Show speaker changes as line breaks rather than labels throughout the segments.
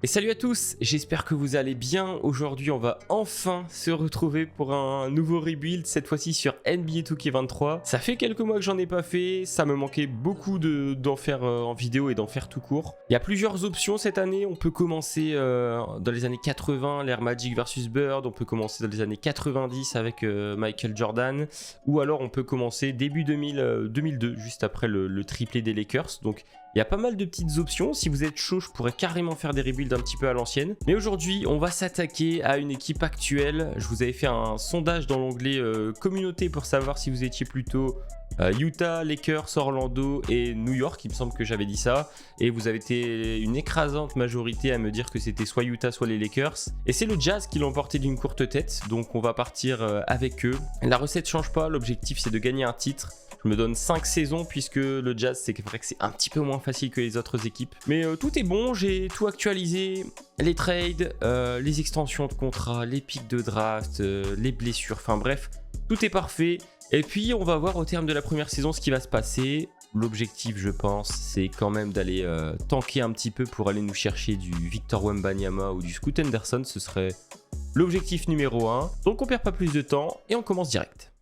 Et salut à tous, j'espère que vous allez bien. Aujourd'hui on va enfin se retrouver pour un nouveau rebuild, cette fois-ci sur NBA 2K23. Ça fait quelques mois que j'en ai pas fait, ça me manquait beaucoup d'en faire en vidéo et d'en faire tout court. Il y a plusieurs options cette année, on peut commencer dans les années 80, l'ère Magic versus Bird, on peut commencer dans les années 90 avec Michael Jordan, ou alors on peut commencer début 2002, juste après le triplé des Lakers. Donc il y a pas mal de petites options, si vous êtes chaud je pourrais carrément faire des rebuilds un petit peu à l'ancienne. Mais aujourd'hui on va s'attaquer à une équipe actuelle. Je vous avais fait un sondage dans l'onglet communauté pour savoir si vous étiez plutôt Utah, Lakers, Orlando et New York, il me semble que j'avais dit ça. Et vous avez été une écrasante majorité à me dire que c'était soit Utah soit les Lakers. Et c'est le Jazz qui l'ont emporté d'une courte tête, donc on va partir avec eux. La recette change pas, l'objectif c'est de gagner un titre. Je me donne 5 saisons puisque le Jazz c'est vrai que c'est un petit peu moins facile que les autres équipes. Mais tout est bon, j'ai tout actualisé. Les trades, les extensions de contrat, les pics de draft, les blessures, enfin bref, tout est parfait. Et puis on va voir au terme de la première saison ce qui va se passer. L'objectif je pense c'est quand même d'aller tanker un petit peu pour aller nous chercher du Victor Wembanyama ou du Scoot Henderson. Ce serait l'objectif numéro 1. Donc on perd pas plus de temps et on commence direct.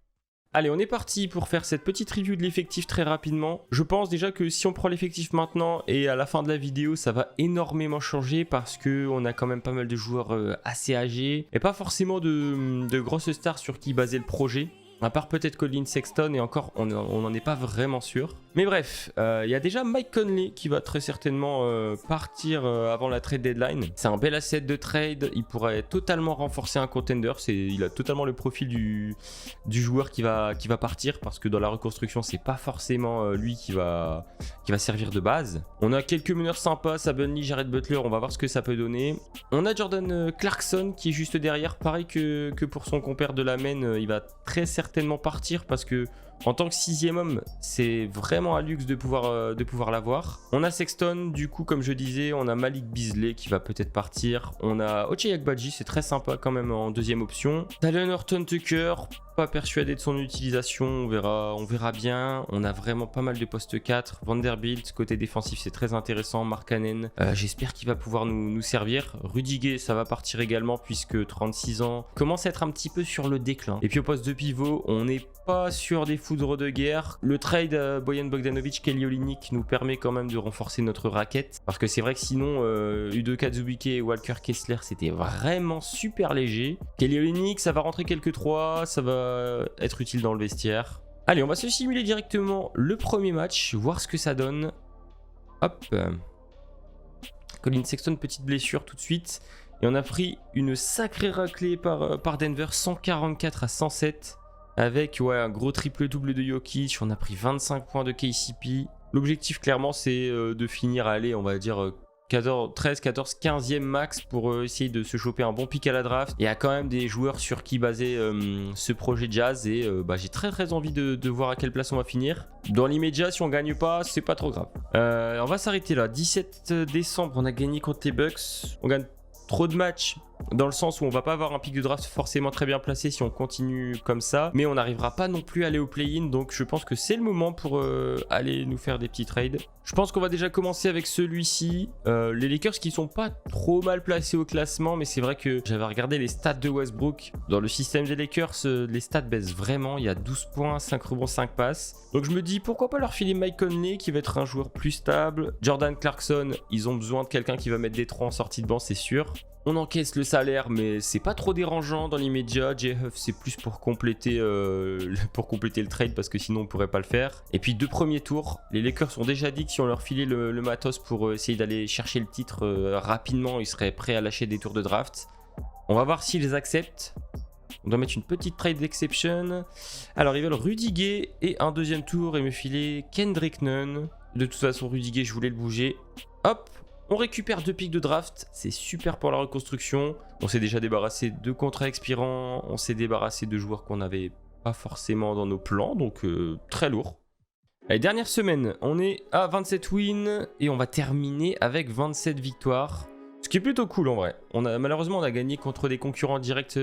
Allez, on est parti pour faire cette petite review de l'effectif très rapidement. Je pense déjà que si on prend l'effectif maintenant et à la fin de la vidéo, ça va énormément changer parce qu'on a quand même pas mal de joueurs assez âgés et pas forcément de grosses stars sur qui baser le projet. À part peut-être Colin Sexton et encore on n'en est pas vraiment sûr. Mais bref, il y a déjà Mike Conley qui va très certainement partir avant la trade deadline. C'est un bel asset de trade, il pourrait totalement renforcer un contender. Il a totalement le profil du joueur qui va partir parce que dans la reconstruction c'est pas forcément lui qui va servir de base. On a quelques meneurs sympas, Saben Lee, Jared Butler, on va voir ce que ça peut donner. On a Jordan Clarkson qui est juste derrière, pareil que pour son compère de la main, il va très certainement partir parce que en tant que 6e homme, c'est vraiment un luxe de pouvoir l'avoir. On a Sexton, du coup, comme je disais, on a Malik Beasley qui va peut-être partir. On a Ochai Agbaji, c'est très sympa quand même en deuxième option. Talen Horton-Tucker, pas persuadé de son utilisation, on verra bien. On a vraiment pas mal de postes 4. Vanderbilt, côté défensif, c'est très intéressant. Markkanen, j'espère qu'il va pouvoir nous servir. Rudy ça va partir également puisque 36 ans commence à être un petit peu sur le déclin. Et puis au poste de pivot, on n'est pas sur des foudres de guerre. Le trade Bojan Bogdanovic, Kelly Olynyk nous permet quand même de renforcer notre raquette. Parce que c'est vrai que sinon, Udoka Azubuike et Walker Kessler, c'était vraiment super léger. Kelly Olynyk, ça va rentrer quelques 3, ça va être utile dans le vestiaire. Allez, on va se simuler directement le premier match, voir ce que ça donne. Hop. Colin Sexton, petite blessure tout de suite. Et on a pris une sacrée raclée par Denver, 144 à 107. Avec un gros triple-double de Jokic, on a pris 25 points de KCP. L'objectif clairement c'est de finir à aller, on va dire 13, 14, 15e max pour essayer de se choper un bon pick à la draft. Il y a quand même des joueurs sur qui baser ce projet Jazz et j'ai très envie de voir à quelle place on va finir. Dans l'immédiat, si on gagne pas, c'est pas trop grave. On va s'arrêter là. 17 décembre, on a gagné contre les Bucks. On gagne trop de matchs dans le sens où on va pas avoir un pick de draft forcément très bien placé si on continue comme ça, mais on n'arrivera pas non plus à aller au play-in, donc je pense que c'est le moment pour aller nous faire des petits trades. Je pense qu'on va déjà commencer avec celui-ci, les Lakers qui sont pas trop mal placés au classement, mais c'est vrai que j'avais regardé les stats de Westbrook. Dans le système des Lakers, les stats baissent vraiment, il y a 12 points, 5 rebonds, 5 passes. Donc je me dis pourquoi pas leur filer Mike Conley qui va être un joueur plus stable. Jordan Clarkson, ils ont besoin de quelqu'un qui va mettre des 3 en sortie de banc, c'est sûr. On encaisse le salaire, mais c'est pas trop dérangeant dans l'immédiat. J-Huff, c'est plus pour compléter le trade parce que sinon on pourrait pas le faire. Et puis 2 premiers tours, les Lakers ont déjà dit que si on leur filait le matos pour essayer d'aller chercher le titre rapidement, ils seraient prêts à lâcher des tours de draft. On va voir s'ils acceptent. On doit mettre une petite trade exception. Alors ils veulent Rudy Gay et un 2e tour et me filer Kendrick Nunn. De toute façon Rudy Gay, je voulais le bouger. Hop. On récupère 2 pics de draft, c'est super pour la reconstruction. On s'est déjà débarrassé de contrats expirants, on s'est débarrassé de joueurs qu'on n'avait pas forcément dans nos plans, donc très lourd. Allez, dernière semaine, on est à 27 wins et on va terminer avec 27 victoires. Ce qui est plutôt cool en vrai. Malheureusement, on a gagné contre des concurrents directs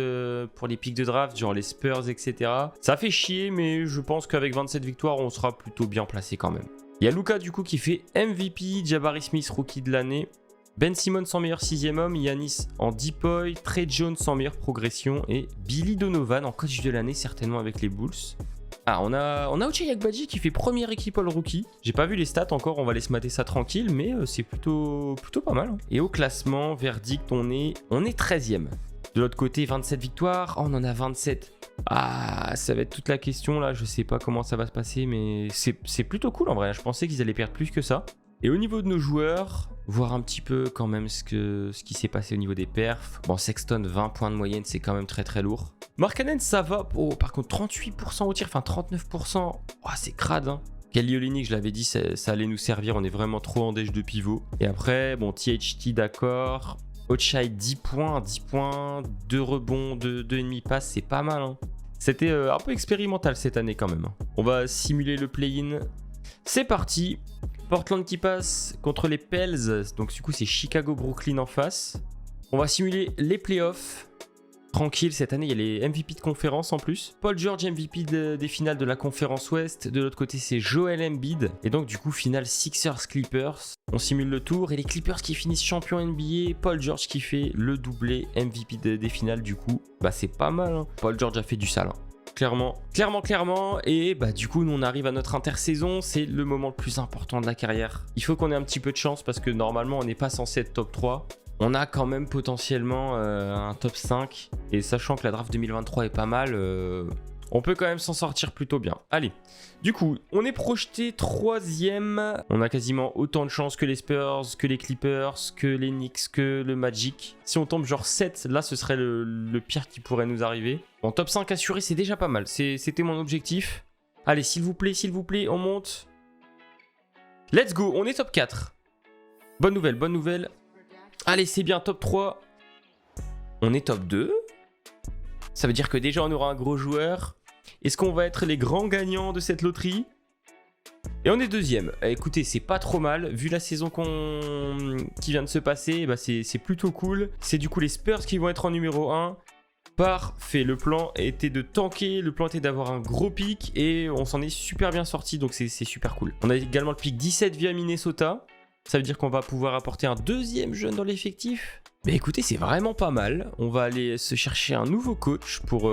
pour les pics de draft, genre les Spurs, etc. Ça fait chier, mais je pense qu'avec 27 victoires, on sera plutôt bien placé quand même. Il y a Luka du coup qui fait MVP, Jabari Smith rookie de l'année. Ben Simmons en meilleur 6e homme, Giannis en Deepoy, Trey Jones en meilleure progression et Billy Donovan en coach de l'année certainement avec les Bulls. Ah, on a Ochai Agbaji qui fait première équipe All-Rookie. J'ai pas vu les stats encore, on va aller se mater ça tranquille, mais c'est plutôt pas mal. Hein. Et au classement, verdict, on est 13e. De l'autre côté, 27 victoires, oh, on en a 27. Ah, ça va être toute la question là, je sais pas comment ça va se passer, mais c'est plutôt cool en vrai. Je pensais qu'ils allaient perdre plus que ça. Et au niveau de nos joueurs, voir un petit peu quand même ce qui s'est passé au niveau des perfs. Bon, Sexton, 20 points de moyenne, c'est quand même très très lourd. Markkanen, ça va. Oh, par contre, 38% au tir, enfin 39%. Oh, c'est crade, hein. Kelly Olynyk, je l'avais dit, ça allait nous servir. On est vraiment trop en déche de pivot. Et après, bon, THT, d'accord. Ochai, 10 points, 2 rebonds, 2,5 passes, c'est pas mal. Hein. C'était un peu expérimental cette année quand même. Hein. On va simuler le play-in. C'est parti. Portland qui passe contre les Pels. Donc du coup, c'est Chicago-Brooklyn en face. On va simuler les playoffs. Tranquille, cette année, il y a les MVP de conférence en plus. Paul George, MVP des finales de la conférence Ouest. De l'autre côté, c'est Joel Embiid. Et donc, du coup, finale Sixers-Clippers. On simule le tour. Et les Clippers qui finissent champion NBA. Paul George qui fait le doublé MVP des finales, du coup. Bah, c'est pas mal. Hein. Paul George a fait du sale. Hein. Clairement. Et bah, du coup, nous, on arrive à notre intersaison. C'est le moment le plus important de la carrière. Il faut qu'on ait un petit peu de chance parce que normalement, on n'est pas censé être top 3. On a quand même potentiellement un top 5. Et sachant que la draft 2023 est pas mal, on peut quand même s'en sortir plutôt bien. Allez, du coup, on est projeté 3e. On a quasiment autant de chances que les Spurs, que les Clippers, que les Knicks, que le Magic. Si on tombe genre 7, là, ce serait le pire qui pourrait nous arriver. Bon, top 5 assuré, c'est déjà pas mal. C'était mon objectif. Allez, s'il vous plaît, on monte. Let's go, on est top 4. Bonne nouvelle. Allez, c'est bien, top 3. On est top 2. Ça veut dire que déjà, on aura un gros joueur. Est-ce qu'on va être les grands gagnants de cette loterie? Et on est 2e. Écoutez, c'est pas trop mal. Vu la saison qui vient de se passer, bah c'est plutôt cool. C'est du coup les Spurs qui vont être en numéro 1. Parfait, le plan était de tanker, le plan était d'avoir un gros pic et on s'en est super bien sorti, donc c'est super cool. On a également le pic 17 via Minnesota. Ça veut dire qu'on va pouvoir apporter un 2e jeune dans l'effectif. Mais écoutez, c'est vraiment pas mal. On va aller se chercher un nouveau coach pour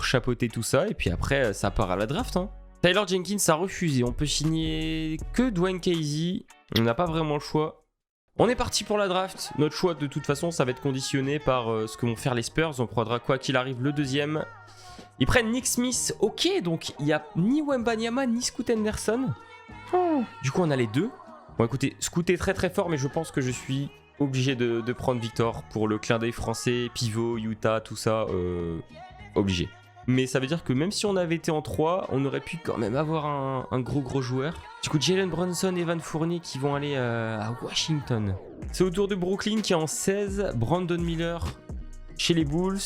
chapeauter tout ça. Et puis après, ça part à la draft. Hein. Tyler Jenkins a refusé. On peut signer que Dwayne Casey. On n'a pas vraiment le choix. On est parti pour la draft. Notre choix, de toute façon, ça va être conditionné par ce que vont faire les Spurs. On prendra quoi qu'il arrive le 2e. Ils prennent Nick Smith. Ok, donc il n'y a ni Wembanyama ni Scoot Henderson. Du coup, on a les deux. Bon, écoutez, Scoot est très très fort, mais je pense que je suis obligé de prendre Victor pour le clin d'œil français, pivot, Utah, tout ça. Obligé. Mais ça veut dire que même si on avait été en 3, on aurait pu quand même avoir un gros joueur. Du coup, Jalen Brunson et Evan Fournier qui vont aller à Washington. C'est au tour de Brooklyn qui est en 16. Brandon Miller chez les Bulls.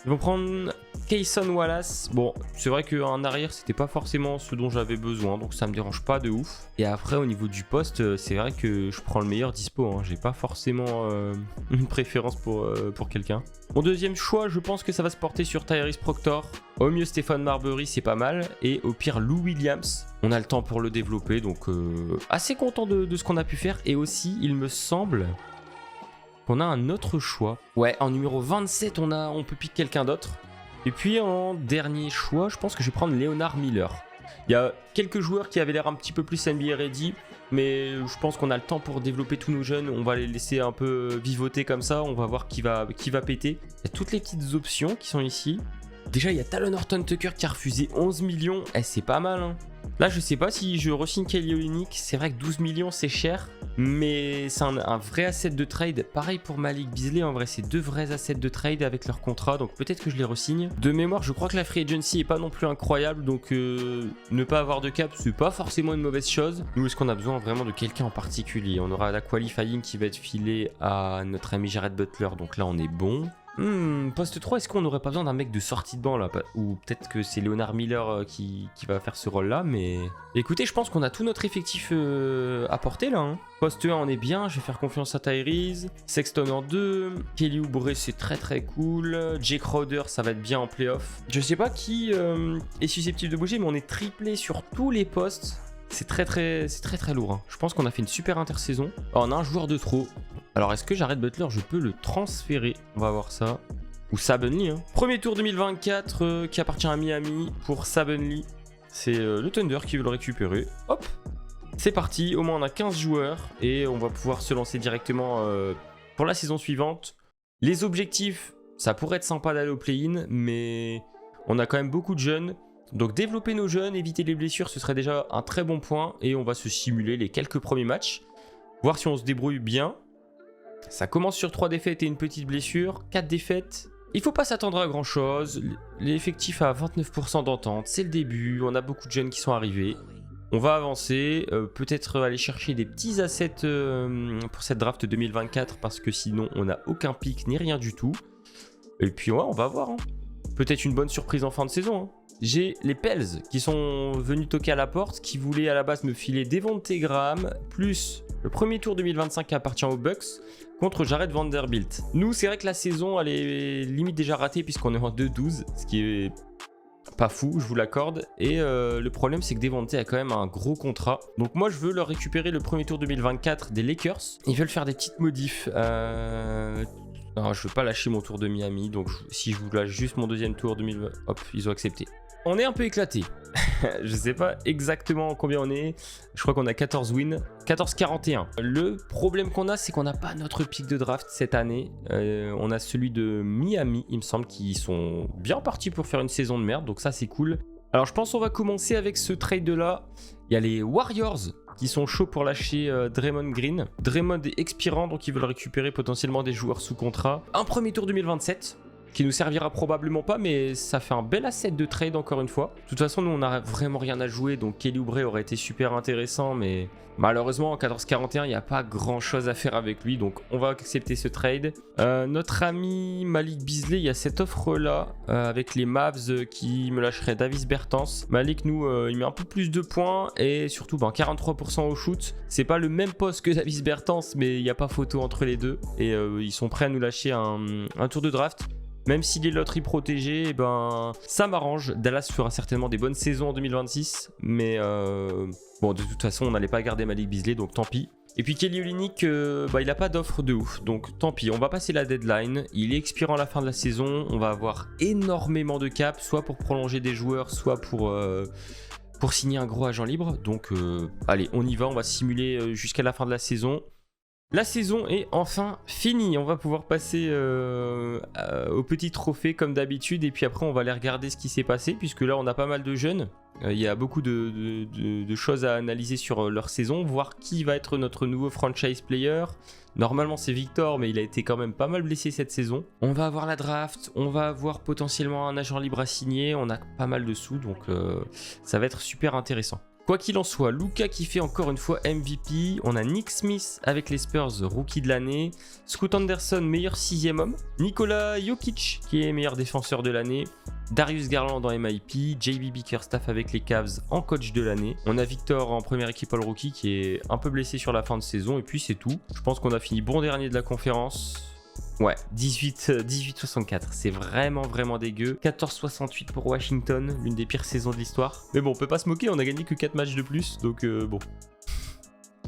Ils vont prendre Cason Wallace. Bon, c'est vrai qu'en arrière, c'était pas forcément ce dont j'avais besoin, donc ça me dérange pas de ouf. Et après, au niveau du poste, c'est vrai que je prends le meilleur dispo. Hein. J'ai pas forcément une préférence pour quelqu'un. Mon 2e choix, je pense que ça va se porter sur Tyrese Proctor. Au mieux, Stéphane Marbury, c'est pas mal. Et au pire, Lou Williams. On a le temps pour le développer, donc assez content de ce qu'on a pu faire. Et aussi, il me semble qu'on a un autre choix. Ouais, en numéro 27, on peut piquer quelqu'un d'autre. Et puis en dernier choix, je pense que je vais prendre Leonard Miller. Il y a quelques joueurs qui avaient l'air un petit peu plus NBA ready, mais je pense qu'on a le temps pour développer tous nos jeunes. On va les laisser un peu vivoter comme ça, on va voir qui va péter. Il y a toutes les petites options qui sont ici. Déjà, il y a Talon Horton Tucker qui a refusé 11 millions. C'est pas mal, hein. Là, je sais pas si je re-signe Kelly Olynyk. C'est vrai que 12 millions, c'est cher. Mais c'est un vrai asset de trade. Pareil pour Malik Beasley. En vrai, c'est 2 vrais assets de trade avec leur contrat. Donc peut-être que je les re-signe. De mémoire, je crois que la free agency est pas non plus incroyable. Donc ne pas avoir de cap, c'est pas forcément une mauvaise chose. Nous, est-ce qu'on a besoin vraiment de quelqu'un en particulier? On aura la qualifying qui va être filée à notre ami Jared Butler. Donc là, on est bon. Poste 3, est-ce qu'on n'aurait pas besoin d'un mec de sortie de banc là? Ou peut-être que c'est Leonard Miller qui va faire ce rôle là, mais écoutez, je pense qu'on a tout notre effectif à porter là. Hein. Poste 1, on est bien, je vais faire confiance à Tyrese. Sexton en 2, Kelly Oubre, c'est très très cool. Jay Crowder, ça va être bien en playoff. Je sais pas qui est susceptible de bouger, mais on est triplé sur tous les postes. c'est très lourd. Hein. Je pense qu'on a fait une super intersaison. Oh, on a un joueur de trop. Alors, est-ce que Jared Butler, je peux le transférer? On va voir ça. Ou Saben Lee. Hein. Premier tour 2024 qui appartient à Miami pour Saben Lee. C'est le Thunder qui veut le récupérer. Hop. C'est parti. Au moins, on a 15 joueurs. Et on va pouvoir se lancer directement pour la saison suivante. Les objectifs, ça pourrait être sympa d'aller au play-in. Mais on a quand même beaucoup de jeunes. Donc développer nos jeunes, éviter les blessures, ce serait déjà un très bon point. Et on va se simuler les quelques premiers matchs. Voir si on se débrouille bien. Ça commence sur 3 défaites et une petite blessure. 4 défaites. Il faut pas s'attendre à grand chose. L'effectif a 29% d'entente. C'est le début. On a beaucoup de jeunes qui sont arrivés. On va avancer. Peut-être aller chercher des petits assets pour cette draft 2024. Parce que sinon, on n'a aucun pic ni rien du tout. Et puis ouais, on va voir. Hein. Peut-être une bonne surprise en fin de saison. Hein. J'ai les Pels qui sont venus toquer à la porte, qui voulaient à la base me filer Devonte Graham, plus le premier tour 2025 qui appartient aux Bucks, contre Jared Vanderbilt. Nous, c'est vrai que la saison, elle est limite déjà ratée, puisqu'on est en 2-12, ce qui est pas fou, je vous l'accorde. Et le problème, c'est que Devonte a quand même un gros contrat. Donc moi, je veux leur récupérer le premier tour 2024 des Lakers. Ils veulent faire des petites modifs. Non, je veux pas lâcher mon tour de Miami, donc si je vous lâche juste mon deuxième tour 2020, hop, ils ont accepté. On est un peu éclaté. Je sais pas exactement combien on est. Je crois qu'on a 14 wins. 14-41. Le problème qu'on a, c'est qu'on n'a pas notre pic de draft cette année. On a celui de Miami, il me semble, qui sont bien partis pour faire une saison de merde. Donc ça, c'est cool. Alors, je pense qu'on va commencer avec ce trade-là. Il y a les Warriors qui sont chauds pour lâcher Draymond Green. Draymond est expirant, donc ils veulent récupérer potentiellement des joueurs sous contrat. Un premier tour 2027. Qui nous servira probablement pas, mais ça fait un bel asset de trade encore une fois. De toute façon, nous, on n'a vraiment rien à jouer, donc Kelly Oubre aurait été super intéressant, mais malheureusement, en 14-41, il n'y a pas grand-chose à faire avec lui, donc on va accepter ce trade. Notre ami Malik Beasley, il y a cette offre-là, avec les Mavs qui me lâcheraient Davis Bertans. Malik, nous, il met un peu plus de points, et surtout, 43% au shoot. C'est pas le même poste que Davis Bertans, mais il n'y a pas photo entre les deux, et ils sont prêts à nous lâcher un tour de draft. Même s'il est loterie protégée, eh ben, ça m'arrange. Dallas fera certainement des bonnes saisons en 2026. Mais bon, de toute façon, on n'allait pas garder Malik Beasley, donc tant pis. Et puis Kelly Olynyk, il n'a pas d'offre de ouf. Donc tant pis, on va passer la deadline. Il est expirant à la fin de la saison. On va avoir énormément de cap, soit pour prolonger des joueurs, soit pour signer un gros agent libre. Donc allez, on y va. On va simuler jusqu'à la fin de la saison. La saison est enfin finie, on va pouvoir passer au petit trophée comme d'habitude et puis après on va aller regarder ce qui s'est passé puisque là on a pas mal de jeunes, il y a beaucoup de choses à analyser sur leur saison, voir qui va être notre nouveau franchise player. Normalement c'est Victor mais il a été quand même pas mal blessé cette saison. On va avoir la draft, on va avoir potentiellement un agent libre à signer, on a pas mal de sous donc ça va être super intéressant. Quoi qu'il en soit, Luka qui fait encore une fois MVP, on a Nick Smith avec les Spurs, rookie de l'année, Scoot Anderson, meilleur 6e homme, Nikola Jokic qui est meilleur défenseur de l'année, Darius Garland en MIP, JB Bickerstaff avec les Cavs en coach de l'année, on a Victor en première équipe All-Rookie qui est un peu blessé sur la fin de saison et puis c'est tout. Je pense qu'on a fini bon dernier de la conférence. Ouais, 18-64, c'est vraiment dégueu. 14-68 pour Washington, l'une des pires saisons de l'histoire. Mais bon, on peut pas se moquer, on a gagné que 4 matchs de plus, donc bon.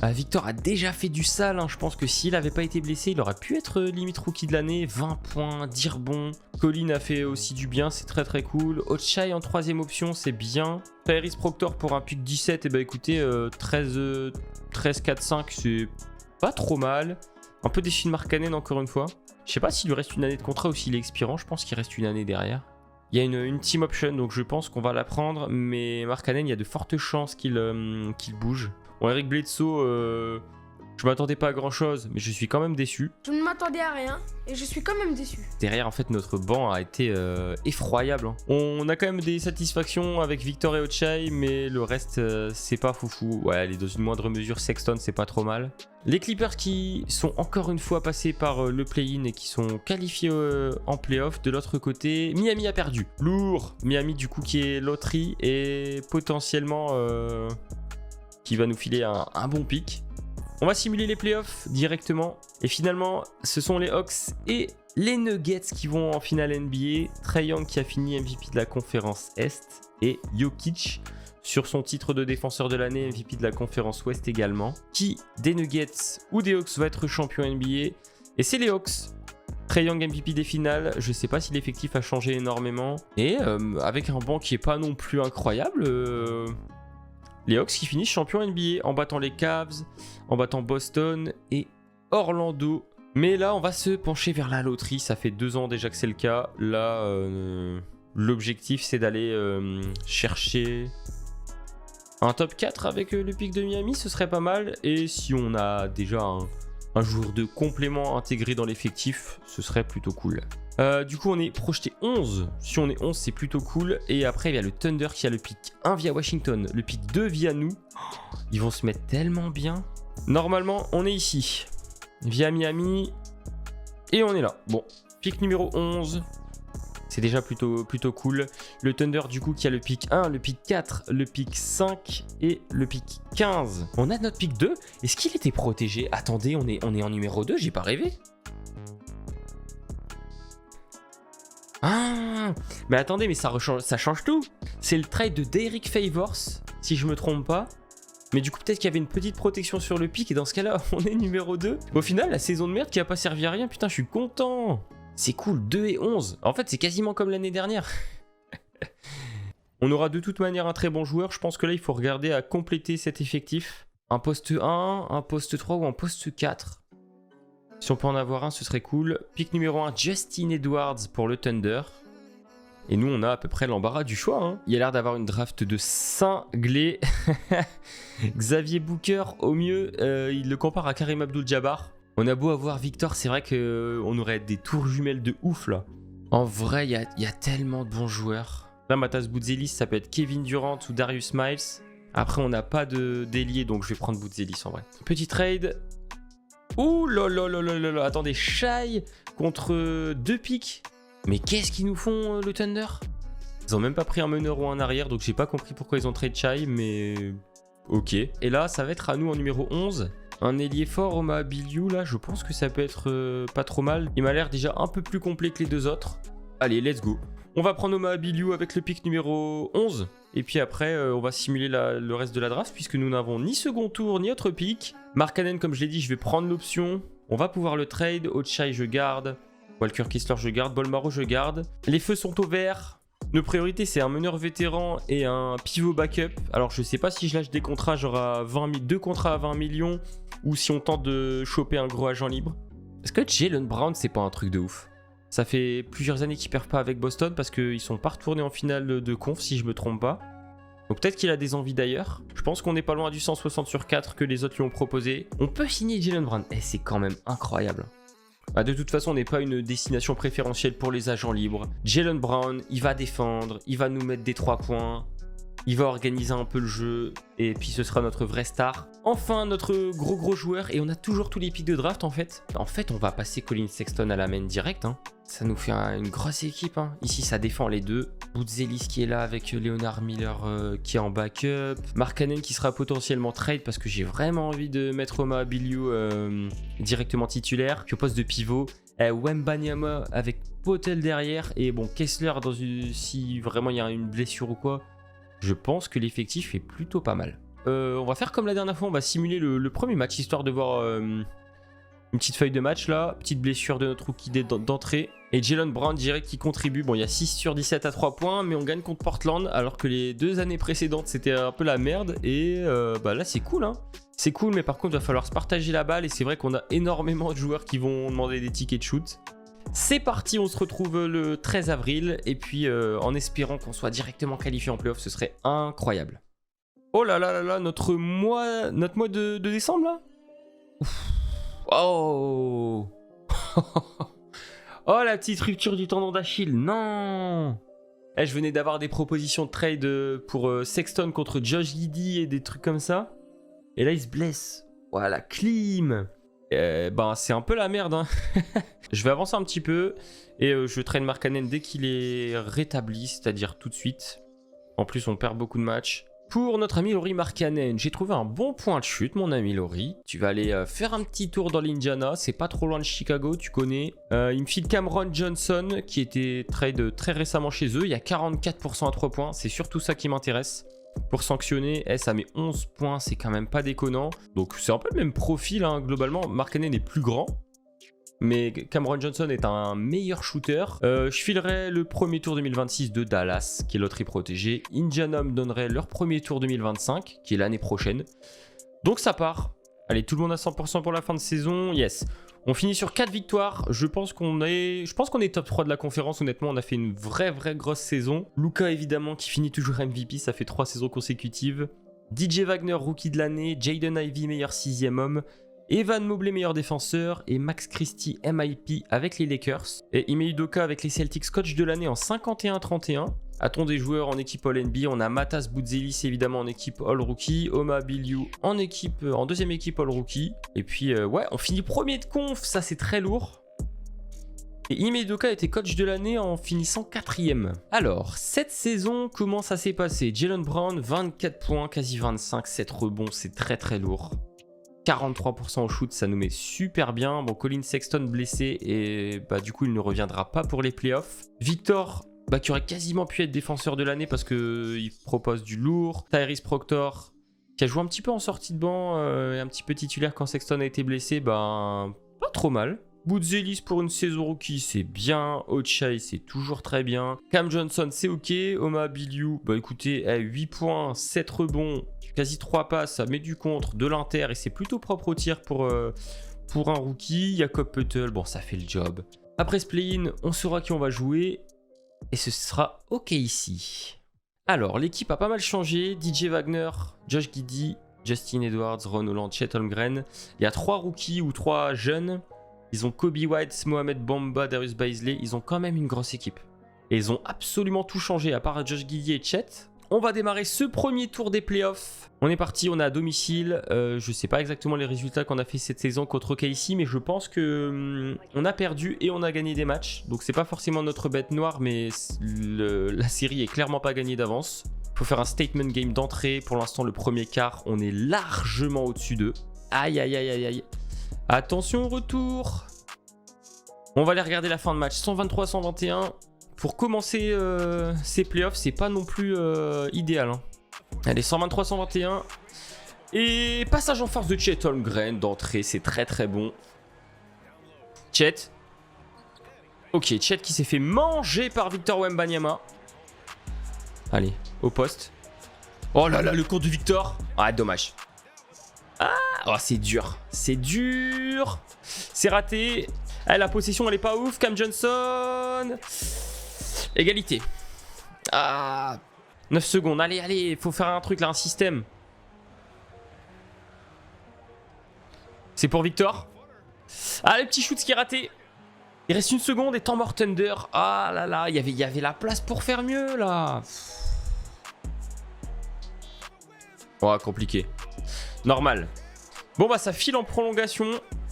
Victor a déjà fait du sale, hein. Je pense que s'il avait pas été blessé, il aurait pu être limite rookie de l'année. 20 points, 10 rebonds. Colin a fait aussi du bien, c'est très cool. Ochai en 3ème option, c'est bien. Tyrese Proctor pour un pick 17, et bah écoutez, 13-4-5, c'est pas trop mal. Un peu déçu de Markkanen encore une fois. Je sais pas s'il lui reste une année de contrat ou s'il est expirant, je pense qu'il reste une année derrière. Il y a une team option, donc je pense qu'on va la prendre, mais Markkanen, il y a de fortes chances qu'il bouge. Bon, Eric Bledsoe, je m'attendais pas à grand chose, mais je suis quand même déçu.
Je ne m'attendais à rien et je suis quand même déçu.
Derrière, en fait, notre banc a été effroyable. Hein. On a quand même des satisfactions avec Victor et Ochai, mais le reste, c'est pas foufou. Ouais, elle est dans une moindre mesure. Sexton, c'est pas trop mal. Les Clippers qui sont encore une fois passés par le play-in et qui sont qualifiés en play-off. De l'autre côté, Miami a perdu. Lourd. Miami, du coup, qui est loterie et potentiellement qui va nous filer un bon pick. On va simuler les playoffs directement. Et finalement, ce sont les Hawks et les Nuggets qui vont en finale NBA. Trae Young qui a fini MVP de la conférence Est et Jokic sur son titre de défenseur de l'année, MVP de la conférence Ouest également. Qui des Nuggets ou des Hawks va être champion NBA? Et c'est les Hawks. Trae Young MVP des finales, je sais pas si l'effectif a changé énormément. Et avec un banc qui est pas non plus incroyable, les Hawks qui finissent champion NBA en battant les Cavs, en battant Boston et Orlando. Mais là, on va se pencher vers la loterie. Ça fait 2 ans déjà que c'est le cas. Là, l'objectif, c'est d'aller chercher un top 4 avec le pick de Miami. Ce serait pas mal. Et si on a déjà un joueur de complément intégré dans l'effectif, ce serait plutôt cool. Du coup, on est projeté 11. Si on est 11, c'est plutôt cool. Et après, il y a le Thunder qui a le pick 1 via Washington, le pick 2 via nous. Ils vont se mettre tellement bien. Normalement, on est ici, via Miami. Et on est là. Bon, pick numéro 11. C'est déjà plutôt cool. Le Thunder, du coup, qui a le pick 1, le pick 4, le pick 5 et le pick 15. On a notre pick 2. Est-ce qu'il était protégé? Attendez, on est en numéro 2, j'ai pas rêvé. Ah, mais attendez, mais ça change tout. C'est le trade de Derrick Favors, si je me trompe pas. Mais du coup, peut-être qu'il y avait une petite protection sur le pick et dans ce cas-là, on est numéro 2. Au final, la saison de merde qui a pas servi à rien, putain, je suis content. C'est cool, 2 et 11. En fait, c'est quasiment comme l'année dernière. On aura de toute manière un très bon joueur. Je pense que là, il faut regarder à compléter cet effectif. Un poste 1, un poste 3 ou un poste 4. Si on peut en avoir un, ce serait cool. Pick numéro 1, Justin Edwards pour le Thunder. Et nous, on a à peu près l'embarras du choix. Hein. Il y a l'air d'avoir une draft de cinglé. Xavier Booker, au mieux, il le compare à Karim Abdul-Jabbar. On a beau avoir Victor, c'est vrai qu'on aurait des tours jumelles de ouf là. En vrai, il y a tellement de bons joueurs. Là, Matas Boutzelis, ça peut être Kevin Durant ou Darius Miles. Après, on n'a pas d'ailier, donc je vais prendre Boutzelis en vrai. Petit trade. Ouh là là là là là, attendez, Shai contre 2 picks. Mais qu'est-ce qu'ils nous font, le Thunder? Ils ont même pas pris un meneur ou un arrière, donc j'ai pas compris pourquoi ils ont trade Shai, mais ok. Et là, ça va être à nous en numéro 11. Un ailier fort, Omaha Billiou, là, je pense que ça peut être pas trop mal. Il m'a l'air déjà un peu plus complet que les 2 autres. Allez, let's go. On va prendre Omaha Billiou avec le pick numéro 11. Et puis après, on va simuler le reste de la draft, puisque nous n'avons ni second tour, ni autre pick. Markkanen, comme je l'ai dit, je vais prendre l'option. On va pouvoir le trade. Ochai, je garde. Walker Kessler, je garde. Bolmaro, je garde. Les feux sont au vert. Nos priorités, c'est un meneur vétéran et un pivot backup. Alors, je sais pas si je lâche des contrats, genre 2 contrats à 20 millions, ou si on tente de choper un gros agent libre. Est-ce que Jaylen Brown, c'est pas un truc de ouf? Ça fait plusieurs années qu'il perd pas avec Boston parce qu'ils sont pas retournés en finale de conf, si je me trompe pas. Donc peut-être qu'il a des envies d'ailleurs. Je pense qu'on n'est pas loin du 160 sur 4 que les autres lui ont proposé. On peut signer Jaylen Brown. Eh, c'est quand même incroyable. Bah, de toute façon, on n'est pas une destination préférentielle pour les agents libres. Jaylen Brown, il va défendre, il va nous mettre des 3 points, il va organiser un peu le jeu, et puis ce sera notre vraie star. Enfin, notre gros joueur, et on a toujours tous les pics de draft en fait. En fait, on va passer Colin Sexton à la main direct. Hein. Ça nous fait une grosse équipe. Hein. Ici, ça défend les deux. Boutzelis qui est là avec Leonard Miller qui est en backup. Markkanen qui sera potentiellement trade parce que j'ai vraiment envie de mettre Omaha Billiou directement titulaire. Puis au poste de pivot, Wembanyama avec Potel derrière. Et bon, Kessler, si vraiment il y a une blessure ou quoi, je pense que l'effectif est plutôt pas mal. On va faire comme la dernière fois, on va simuler le premier match histoire de voir une petite feuille de match là, petite blessure de notre rookie d'entrée. Et Jaylen Brown direct qui contribue. Bon, il y a 6 sur 17 à 3 points, mais on gagne contre Portland alors que les 2 années précédentes c'était un peu la merde. Et bah là c'est cool, hein. C'est cool, mais par contre il va falloir se partager la balle. Et c'est vrai qu'on a énormément de joueurs qui vont demander des tickets de shoot. C'est parti, on se retrouve le 13 avril. Et puis en espérant qu'on soit directement qualifié en playoff, ce serait incroyable. Oh là là là là, notre mois de décembre là. Ouf. Oh. Oh, la petite rupture du tendon d'Achille, non. Je venais d'avoir des propositions de trade pour Sexton contre Josh Giddey et des trucs comme ça. Et là, il se blesse. Voilà, clim. Ben, c'est un peu la merde. Hein. Je vais avancer un petit peu et je trade Markkanen dès qu'il est rétabli, c'est-à-dire tout de suite. En plus, on perd beaucoup de matchs. Pour notre ami Lauri Markkanen, j'ai trouvé un bon point de chute, mon ami Lauri. Tu vas aller faire un petit tour dans l'Indiana, c'est pas trop loin de Chicago, tu connais. Il me file Cameron Johnson, qui était trade très récemment chez eux. Il y a 44% à 3 points, c'est surtout ça qui m'intéresse. pour sanctionner. Ça met 11 points, c'est quand même pas déconnant. Donc c'est un peu le même profil, hein, globalement. Markkanen est plus grand, mais Cameron Johnson est un meilleur shooter. Je filerai le premier tour 2026 de Dallas, qui est loterie protégée. Indiana me donnerait leur premier tour 2025, qui est l'année prochaine. Donc ça part. Allez, tout le monde à 100% pour la fin de saison. Yes. On finit sur 4 victoires. Je pense qu'on est top 3 de la conférence. Honnêtement, on a fait une vraie grosse saison. Luka, évidemment, qui finit toujours MVP. Ça fait 3 saisons consécutives. DJ Wagner, rookie de l'année. Jaden Ivey, meilleur 6e homme. Evan Mobley, meilleur défenseur. Et Max Christie, MIP avec les Lakers. Et Ime Udoka avec les Celtics, coach de l'année en 51-31. A-t-on des joueurs en équipe All-NBA? On a Matas Boutzelis évidemment en équipe All-Rookie, Oma Biliou en deuxième équipe All-Rookie. Et puis ouais, on finit premier de conf, ça c'est très lourd. Et Ime Udoka était coach de l'année en finissant 4e. Alors, cette saison, comment ça s'est passé? Jaylen Brown, 24 points, quasi 25, 7 rebonds, c'est très lourd. 43% au shoot, ça nous met super bien. Bon, Colin Sexton blessé et bah du coup il ne reviendra pas pour les playoffs. Victor, qui aurait quasiment pu être défenseur de l'année parce qu'il propose du lourd. Tyrese Proctor, qui a joué un petit peu en sortie de banc et un petit peu titulaire quand Sexton a été blessé, pas trop mal. Boutzelis pour une saison rookie, c'est bien. Ochai, c'est toujours très bien. Cam Johnson, c'est ok. Oma Biliou, écoutez, 8 points, 7 rebonds, quasi 3 passes, ça met du contre, de l'inter et c'est plutôt propre au tir pour un rookie. Jakob Poeltl, bon, ça fait le job. Après ce play-in, on saura qui on va jouer. Et ce sera ok ici. Alors, l'équipe a pas mal changé. DJ Wagner, Josh Giddey, Justin Edwards, Ron Holland, Chet Holmgren. Il y a 3 rookies ou 3 jeunes. Ils ont Kobe White, Mohamed Bamba, Darius Baisley. Ils ont quand même une grosse équipe. Et ils ont absolument tout changé, à part Josh Giddey et Chet. On va démarrer ce premier tour des playoffs. On est parti, on est à domicile. Je sais pas exactement les résultats qu'on a fait cette saison contre OKC, mais je pense que on a perdu et on a gagné des matchs. Donc c'est pas forcément notre bête noire, mais la série est clairement pas gagnée d'avance. Il faut faire un statement game d'entrée. Pour l'instant, le premier quart, on est largement au-dessus d'eux. Aïe. Attention au retour. On va aller regarder la fin de match. 123-121. Pour commencer ces playoffs, c'est pas non plus idéal. Hein. Allez, 123-121. Et passage en force de Chet Holmgren d'entrée, c'est très bon. Chet. Ok, Chet qui s'est fait manger par Victor Wembanyama. Allez, au poste. Oh là là, le compte de Victor. Ah, dommage. Oh, c'est dur. C'est dur. C'est raté. Ah, la possession, elle est pas ouf. Cam Johnson. Égalité. 9 secondes. Allez, il faut faire un truc là, un système. C'est pour Victor. Ah, le petit shoot qui est raté. Il reste 1 seconde et temps mort Thunder. Ah là là, il y avait la place pour faire mieux là. Oh, compliqué. Normal. Bon bah ça file en prolongation.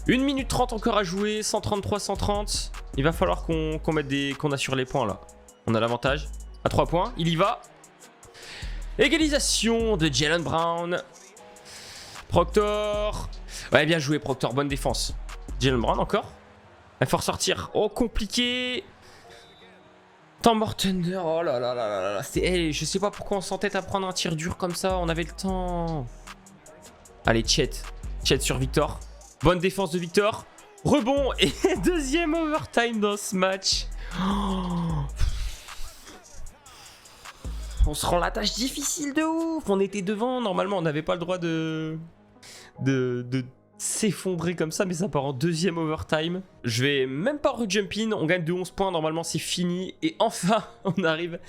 1 minute 30 encore à jouer. 133-130. Il va falloir qu'on assure les points là. On a l'avantage. À 3 points. Il y va. Égalisation de Jaylen Brown. Proctor. Ouais, bien joué Proctor. Bonne défense. Jaylen Brown encore. Il faut ressortir. Oh, compliqué. Temps mort Thunder. Oh là là là là là. Je sais pas pourquoi on s'entête à prendre un tir dur comme ça. On avait le temps. Allez, Chet sur Victor. Bonne défense de Victor. Rebond et deuxième overtime dans ce match. On se rend la tâche difficile de ouf. On était devant. Normalement, on n'avait pas le droit de s'effondrer comme ça, mais ça part en deuxième overtime. Je vais même pas re-jump in. On gagne de 11 points. Normalement, c'est fini. Et enfin, on arrive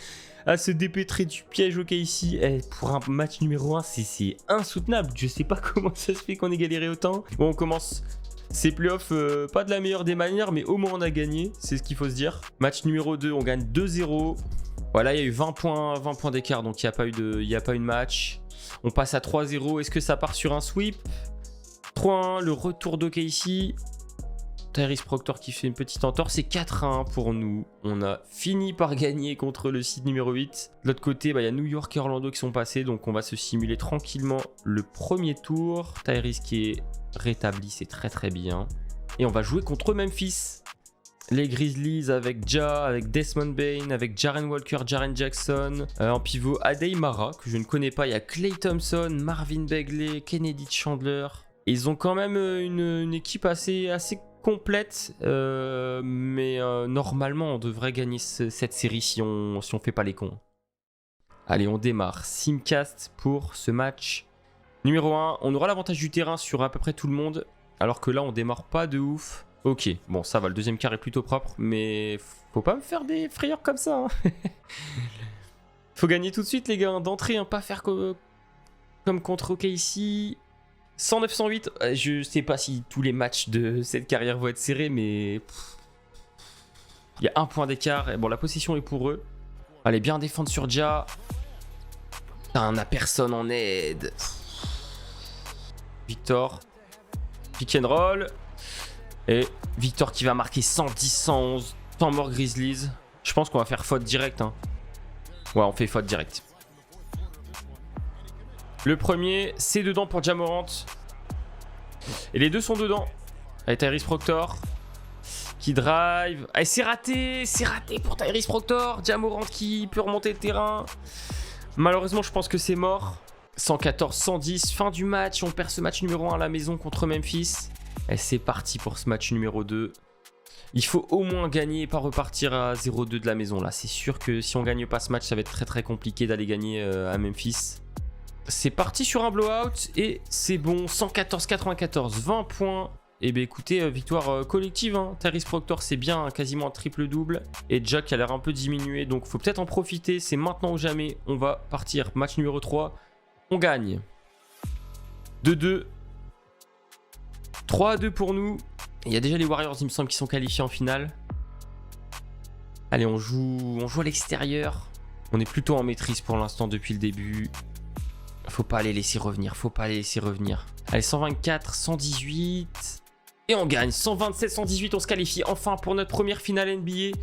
à se dépêtrer du piège ici. Pour un match numéro 1, c'est insoutenable. Je sais pas comment ça se fait qu'on ait galéré autant. Bon, on commence ces playoffs, pas de la meilleure des manières, mais au moins on a gagné. C'est ce qu'il faut se dire. Match numéro 2, on gagne 2-0. Voilà, il y a eu 20 points d'écart, donc il n'y a pas eu de match. On passe à 3-0. Est-ce que ça part sur un sweep? 3-1, le retour d'OKC. Tyrese Proctor qui fait une petite entorse. C'est 4-1 pour nous. On a fini par gagner contre le seed numéro 8. De l'autre côté, il y a New York et Orlando qui sont passés. Donc on va se simuler tranquillement le premier tour. Tyrese qui est rétabli, c'est très bien. Et on va jouer contre Memphis. Les Grizzlies avec Ja, avec Desmond Bain, avec Jaren Walker, Jaren Jackson. En pivot, Adey Mara, que je ne connais pas. Il y a Klay Thompson, Marvin Bagley, Kennedy Chandler. Et ils ont quand même une équipe assez complète. Mais normalement, on devrait gagner cette série si on fait pas les cons. Allez, on démarre. Simcast pour ce match. Numéro 1, on aura l'avantage du terrain sur à peu près tout le monde. Alors que là, on démarre pas de ouf. Ok, bon ça va, le deuxième quart est plutôt propre, mais faut pas me faire des frayeurs comme ça. Hein. Faut gagner tout de suite les gars, d'entrée, hein, pas faire comme contre OKC. 109-108, je sais pas si tous les matchs de cette carrière vont être serrés, mais... Il y a un point d'écart, et bon la possession est pour eux. Allez, bien défendre sur Ja. Putain, on a personne en aide. Victor. Pick and roll. Et Victor qui va marquer 110-111. Temps mort Grizzlies. Je pense qu'on va faire faute directe. Hein. Ouais, on fait faute directe. Le premier, c'est dedans pour Ja Morant. Et les deux sont dedans. Avec Tyrese Proctor. Qui drive. Ah, c'est raté pour Tyrese Proctor. Ja Morant qui peut remonter le terrain. Malheureusement, je pense que c'est mort. 114-110, fin du match. On perd ce match numéro 1 à la maison contre Memphis. Et c'est parti pour ce match numéro 2. Il faut au moins gagner et pas repartir à 0-2 de la maison. Là, c'est sûr que si on gagne pas ce match, ça va être très très compliqué d'aller gagner à Memphis. C'est parti sur un blowout et c'est bon. 114-94, 20 points. Et bien écoutez, victoire collective. Hein. Tyrese Proctor, c'est bien, hein, quasiment un triple-double. Et Jack a l'air un peu diminué, donc faut peut-être en profiter. C'est maintenant ou jamais. On va partir. Match numéro 3. On gagne. 2-2. 3-2 pour nous. Il y a déjà les Warriors, il me semble, qui sont qualifiés en finale. Allez, on joue à l'extérieur. On est plutôt en maîtrise pour l'instant depuis le début. Faut pas les laisser revenir, Allez, 124, 118. Et on gagne. 127, 118, on se qualifie enfin pour notre première finale NBA.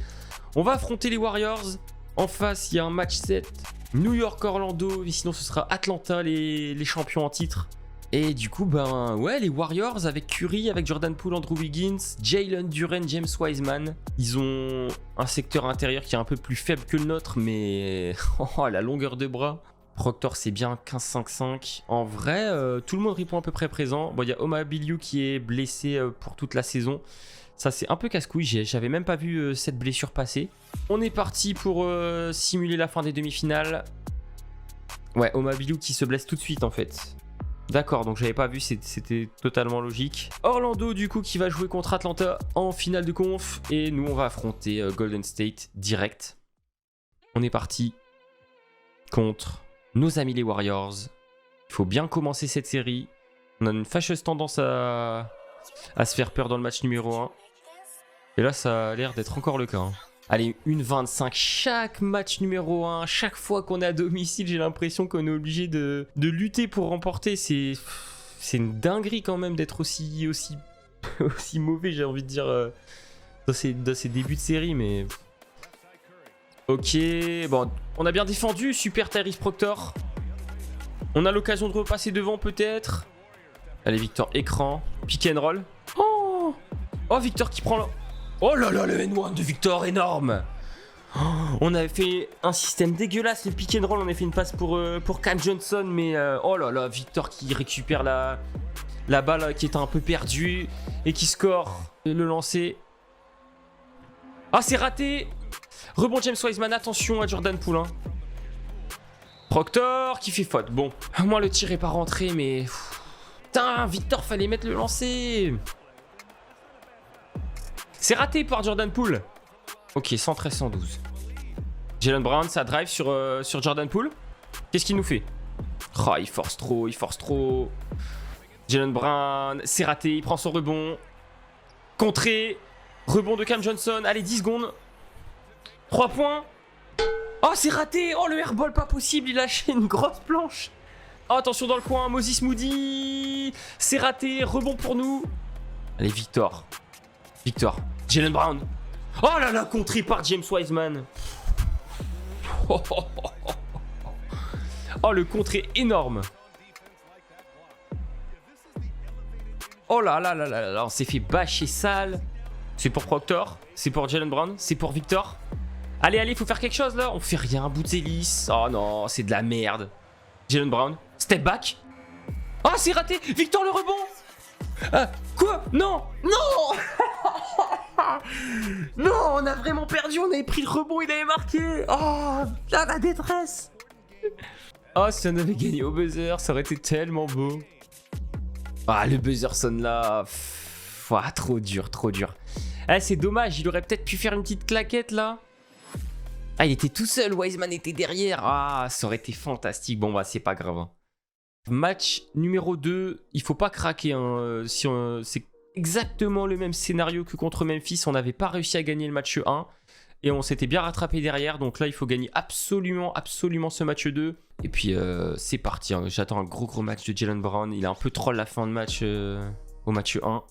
On va affronter les Warriors. En face, il y a un match 7. New York, Orlando. Et sinon, ce sera Atlanta, les champions en titre. Et du coup, ben ouais, les Warriors avec Curry, avec Jordan Poole, Andrew Wiggins, Jalen Duren, James Wiseman. Ils ont un secteur intérieur qui est un peu plus faible que le nôtre, mais oh, la longueur de bras. Proctor, c'est bien 15-5-5. En vrai, tout le monde répond à peu près présent. Bon, il y a Oma Biliou qui est blessé pour toute la saison. Ça, c'est un peu casse-couille. J'avais même pas vu cette blessure passer. On est parti pour simuler la fin des demi-finales. Ouais, Oma Biliou qui se blesse tout de suite en fait. D'accord, donc j'avais pas vu, c'était totalement logique. Orlando du coup qui va jouer contre Atlanta en finale de conf. Et nous on va affronter Golden State direct. On est parti contre nos amis les Warriors. Il faut bien commencer cette série. On a une fâcheuse tendance à se faire peur dans le match numéro 1. Et là ça a l'air d'être encore le cas. Hein. Allez, 1,25 chaque match numéro 1. Chaque fois qu'on est à domicile, j'ai l'impression qu'on est obligé de lutter pour remporter. C'est une dinguerie quand même d'être aussi mauvais, j'ai envie de dire, dans ces débuts de série. Mais ok, bon, on a bien défendu. Super Tyrese Proctor. On a l'occasion de repasser devant peut-être. Allez, Victor, écran. Pick and roll. Oh, Victor qui prend le... Oh là là, le N1 de Victor, énorme. On avait fait un système dégueulasse, le pick and roll, on a fait une passe pour Cam Johnson, mais oh là là, Victor qui récupère la balle qui était un peu perdue et qui score le lancer. Ah, c'est raté. Rebond James Wiseman, attention à Jordan Poole. Hein. Proctor qui fait faute, bon. Au moins le tir est pas rentré, mais... Putain, Victor, fallait mettre le lancer. C'est raté par Jordan Poole. Ok, 113-112. Jalen Brown, ça drive sur Jordan Poole. Qu'est-ce qu'il nous fait? Oh, il force trop. Jalen Brown, c'est raté, il prend son rebond. Contré. Rebond de Cam Johnson. Allez, 10 secondes. 3 points. Oh, c'est raté. Oh, le airball, pas possible. Il a lâché une grosse planche. Oh, attention dans le coin. Moses Moody. C'est raté. Rebond pour nous. Allez, Victor. Jalen Brown. Oh là là, contré par James Wiseman. Oh, le contré énorme. Oh là là, on s'est fait bâcher sale. C'est pour Proctor, c'est pour Jaylen Brown, c'est pour Victor. Allez, allez, faut faire quelque chose là. On fait rien, Boutzelis. Oh non, c'est de la merde. Jaylen Brown, step back. Oh, c'est raté. Victor le rebond. Quoi? Non, non. Non, on a vraiment perdu. On avait pris le rebond, il avait marqué. Oh, là, la détresse. Oh, si on avait gagné au buzzer, ça aurait été tellement beau. Ah, le buzzer sonne là. Ouah, trop dur, trop dur. Ah, c'est dommage, il aurait peut-être pu faire une petite claquette là. Ah, il était tout seul, Wiseman était derrière. Ah, ça aurait été fantastique. Bon, bah, c'est pas grave. Match numéro 2, il faut pas craquer. Hein. C'est exactement le même scénario que contre Memphis. On n'avait pas réussi à gagner le match 1. Et on s'était bien rattrapé derrière. Donc là, il faut gagner absolument, absolument ce match 2. Et puis, c'est parti. Hein. J'attends un gros match de Jaylen Brown. Il est un peu troll la fin de match au match 1.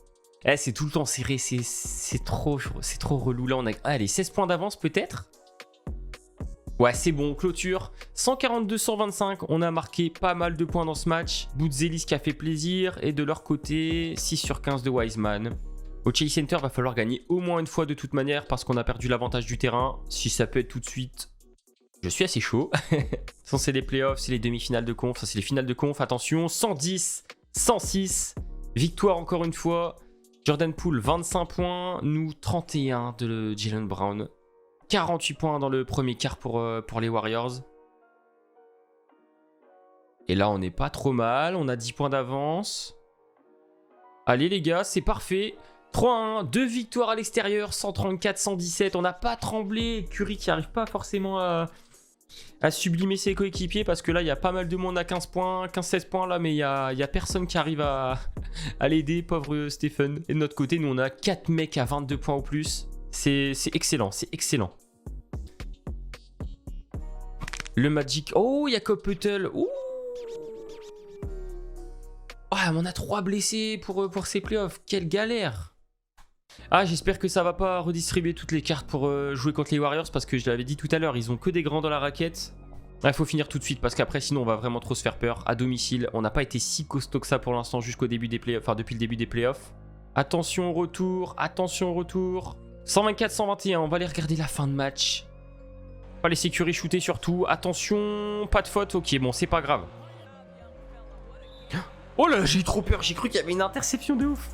Eh, c'est tout le temps serré. C'est trop relou. Là, on a allez, 16 points d'avance peut-être. Ouais, c'est bon, clôture. 142-125, on a marqué pas mal de points dans ce match. Boutzelis qui a fait plaisir. Et de leur côté, 6 sur 15 de Wiseman. Au Chase Center, va falloir gagner au moins une fois de toute manière parce qu'on a perdu l'avantage du terrain. Si ça peut être tout de suite, je suis assez chaud. Ça, c'est les playoffs, c'est les demi-finales de conf. Ça, c'est les finales de conf. Attention, 110, 106. Victoire encore une fois. Jordan Poole, 25 points. Nous, 31 de Jaylen Brown. 48 points dans le premier quart pour les Warriors. Et là, on n'est pas trop mal. On a 10 points d'avance. Allez, les gars, c'est parfait. 3-1, 2 victoires à l'extérieur, 134-117. On n'a pas tremblé. Curry qui n'arrive pas forcément à sublimer ses coéquipiers parce que là, il y a pas mal de monde à 15 points, 15-16 points là, mais il y a personne qui arrive à l'aider, pauvre Stephen. Et de notre côté, nous, on a 4 mecs à 22 points au plus. C'est excellent, c'est excellent. Le Magic. Oh, Jakob Poeltl. Ouh. Ah, on a 3 blessés pour ces playoffs. Quelle galère. Ah, j'espère que ça va pas redistribuer toutes les cartes pour jouer contre les Warriors parce que je l'avais dit tout à l'heure, ils ont que des grands dans la raquette. Il faut finir tout de suite parce qu'après, sinon, on va vraiment trop se faire peur. À domicile, on n'a pas été si costaud que ça pour l'instant jusqu'au début des playoffs, enfin depuis le début des playoffs. Attention au retour, attention au retour. 124-121, on va aller regarder la fin de match. Pas les sécurités shooter surtout. Attention, pas de faute. Ok, bon, c'est pas grave. Oh là, j'ai eu trop peur. J'ai cru qu'il y avait une interception de ouf.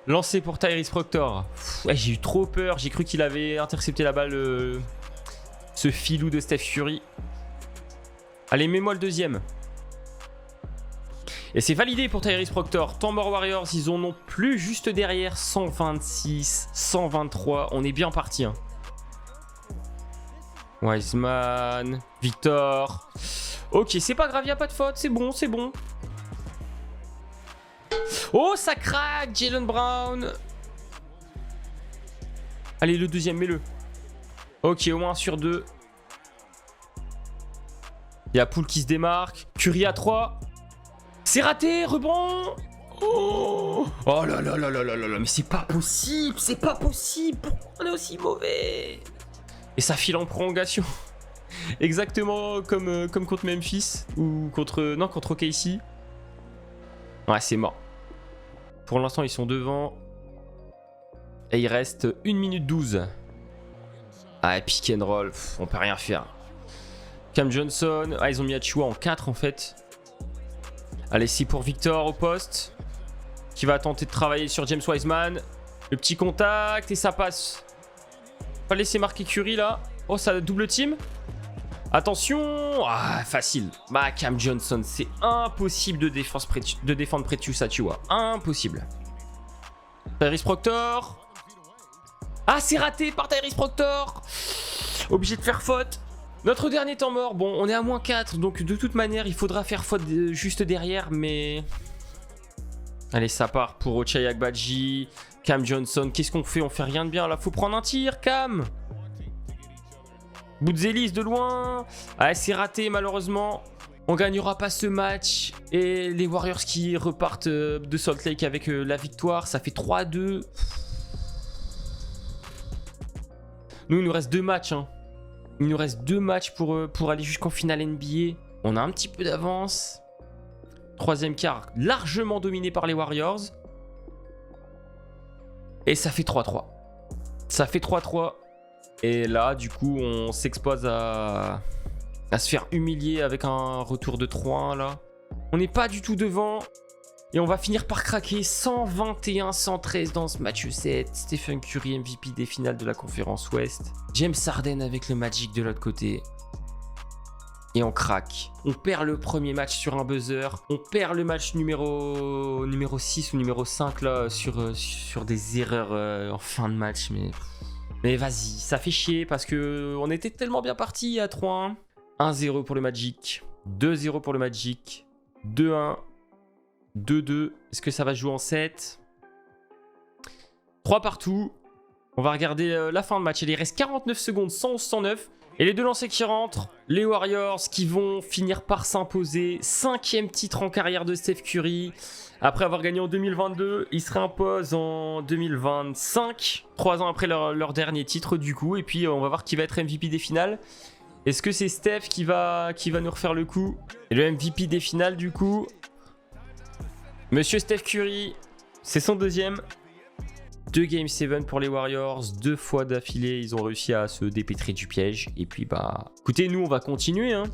Lancé pour Tyrese Proctor. Ouais, j'ai eu trop peur. J'ai cru qu'il avait intercepté la balle. Ce filou de Steph Curry. Allez, mets-moi le deuxième. Et c'est validé pour Tyrese Proctor. Temps mort Warriors, ils en ont plus juste derrière. 126, 123. On est bien parti. Hein. Wiseman, Victor. Ok, c'est pas grave, il n'y a pas de faute. C'est bon, c'est bon. Oh, ça craque, Jaylen Brown. Allez, le deuxième, mets-le. Ok, au moins 1 sur 2. Il y a Poole qui se démarque. Curry à 3. C'est raté, rebond. Oh là là là là là là là. Mais c'est pas possible, c'est pas possible. Pourquoi on est aussi mauvais? Et ça file en prolongation. Exactement comme contre Memphis. Ou contre OKC. Ouais, c'est mort. Pour l'instant, ils sont devant. Et il reste 1 minute 12. Ah, pick and roll. On peut rien faire. Cam Johnson. Ah, ils ont mis Achiuwa en 4 en fait. Allez, c'est pour Victor au poste. Qui va tenter de travailler sur James Wiseman. Le petit contact et ça passe. Pas laisser marquer Curry là. Oh, ça double team. Attention. Ah, facile. Bah, Cam Johnson, c'est impossible de défendre Precious Achiuwa. Impossible. Tyrese Proctor. Ah, c'est raté par Tyrese Proctor. Obligé de faire faute. Notre dernier temps mort. Bon, on est à -4. Donc, de toute manière, il faudra faire faute juste derrière. Mais... Allez, ça part pour Ochai Agbaji. Cam Johnson. Qu'est-ce qu'on fait? On fait rien de bien. Là, faut prendre un tir, Cam. Boutzelis de loin. Ah, c'est raté, malheureusement. On gagnera pas ce match. Et les Warriors qui repartent de Salt Lake avec la victoire. Ça fait 3-2. Nous, il nous reste 2 matchs. Hein. Il nous reste 2 matchs pour aller jusqu'en finale NBA. On a un petit peu d'avance. 3e quart, largement dominé par les Warriors. Et ça fait 3-3. Ça fait 3-3. Et là, du coup, on s'expose à se faire humilier avec un retour de 3-1 là. On n'est pas du tout devant. Et on va finir par craquer 121-113 dans ce match 7. Stephen Curry, MVP des finales de la conférence Ouest. James Harden avec le Magic de l'autre côté. Et on craque. On perd le premier match sur un buzzer. On perd le match numéro 6 ou numéro 5 là, sur des erreurs en fin de match. Mais vas-y, ça fait chier parce qu'on était tellement bien parti à 3-1. 1-0 pour le Magic. 2-0 pour le Magic. 2-1. 2-2. Est-ce que ça va jouer en 7 ? 3 partout. On va regarder la fin de match. Il reste 49 secondes, 111-109. Et les deux lancers qui rentrent, les Warriors qui vont finir par s'imposer. 5e titre en carrière de Steph Curry. Après avoir gagné en 2022, ils se réimposent en 2025. 3 ans après leur dernier titre du coup. Et puis on va voir qui va être MVP des finales. Est-ce que c'est Steph qui va nous refaire le coup ? Et le MVP des finales du coup, Monsieur Steph Curry, c'est son deuxième. 2 Game 7 pour les Warriors, 2 fois d'affilée, ils ont réussi à se dépêtrer du piège. Et puis écoutez, nous on va continuer. Hein.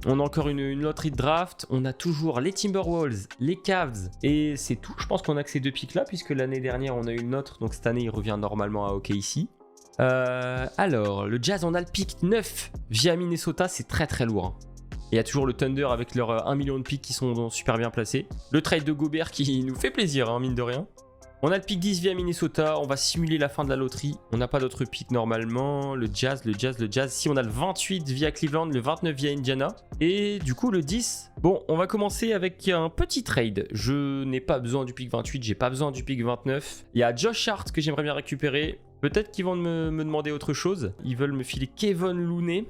On a encore une loterie de draft, on a toujours les Timberwolves, les Cavs. Et c'est tout, je pense qu'on a que ces 2 picks là, puisque l'année dernière on a eu une autre, donc cette année il revient normalement à OKC. Alors, le Jazz, on a le pick 9 via Minnesota, c'est très très lourd. Hein. Il y a toujours le Thunder avec leurs 1 million de picks qui sont super bien placés. Le trade de Gobert qui nous fait plaisir, hein, mine de rien. On a le pick 10 via Minnesota, on va simuler la fin de la loterie. On n'a pas d'autres picks normalement. Le Jazz. Si, on a le 28 via Cleveland, le 29 via Indiana. Et du coup, le 10. Bon, on va commencer avec un petit trade. Je n'ai pas besoin du pick 28, j'ai pas besoin du pick 29. Il y a Josh Hart que j'aimerais bien récupérer. Peut-être qu'ils vont me demander autre chose. Ils veulent me filer Kevon Looney,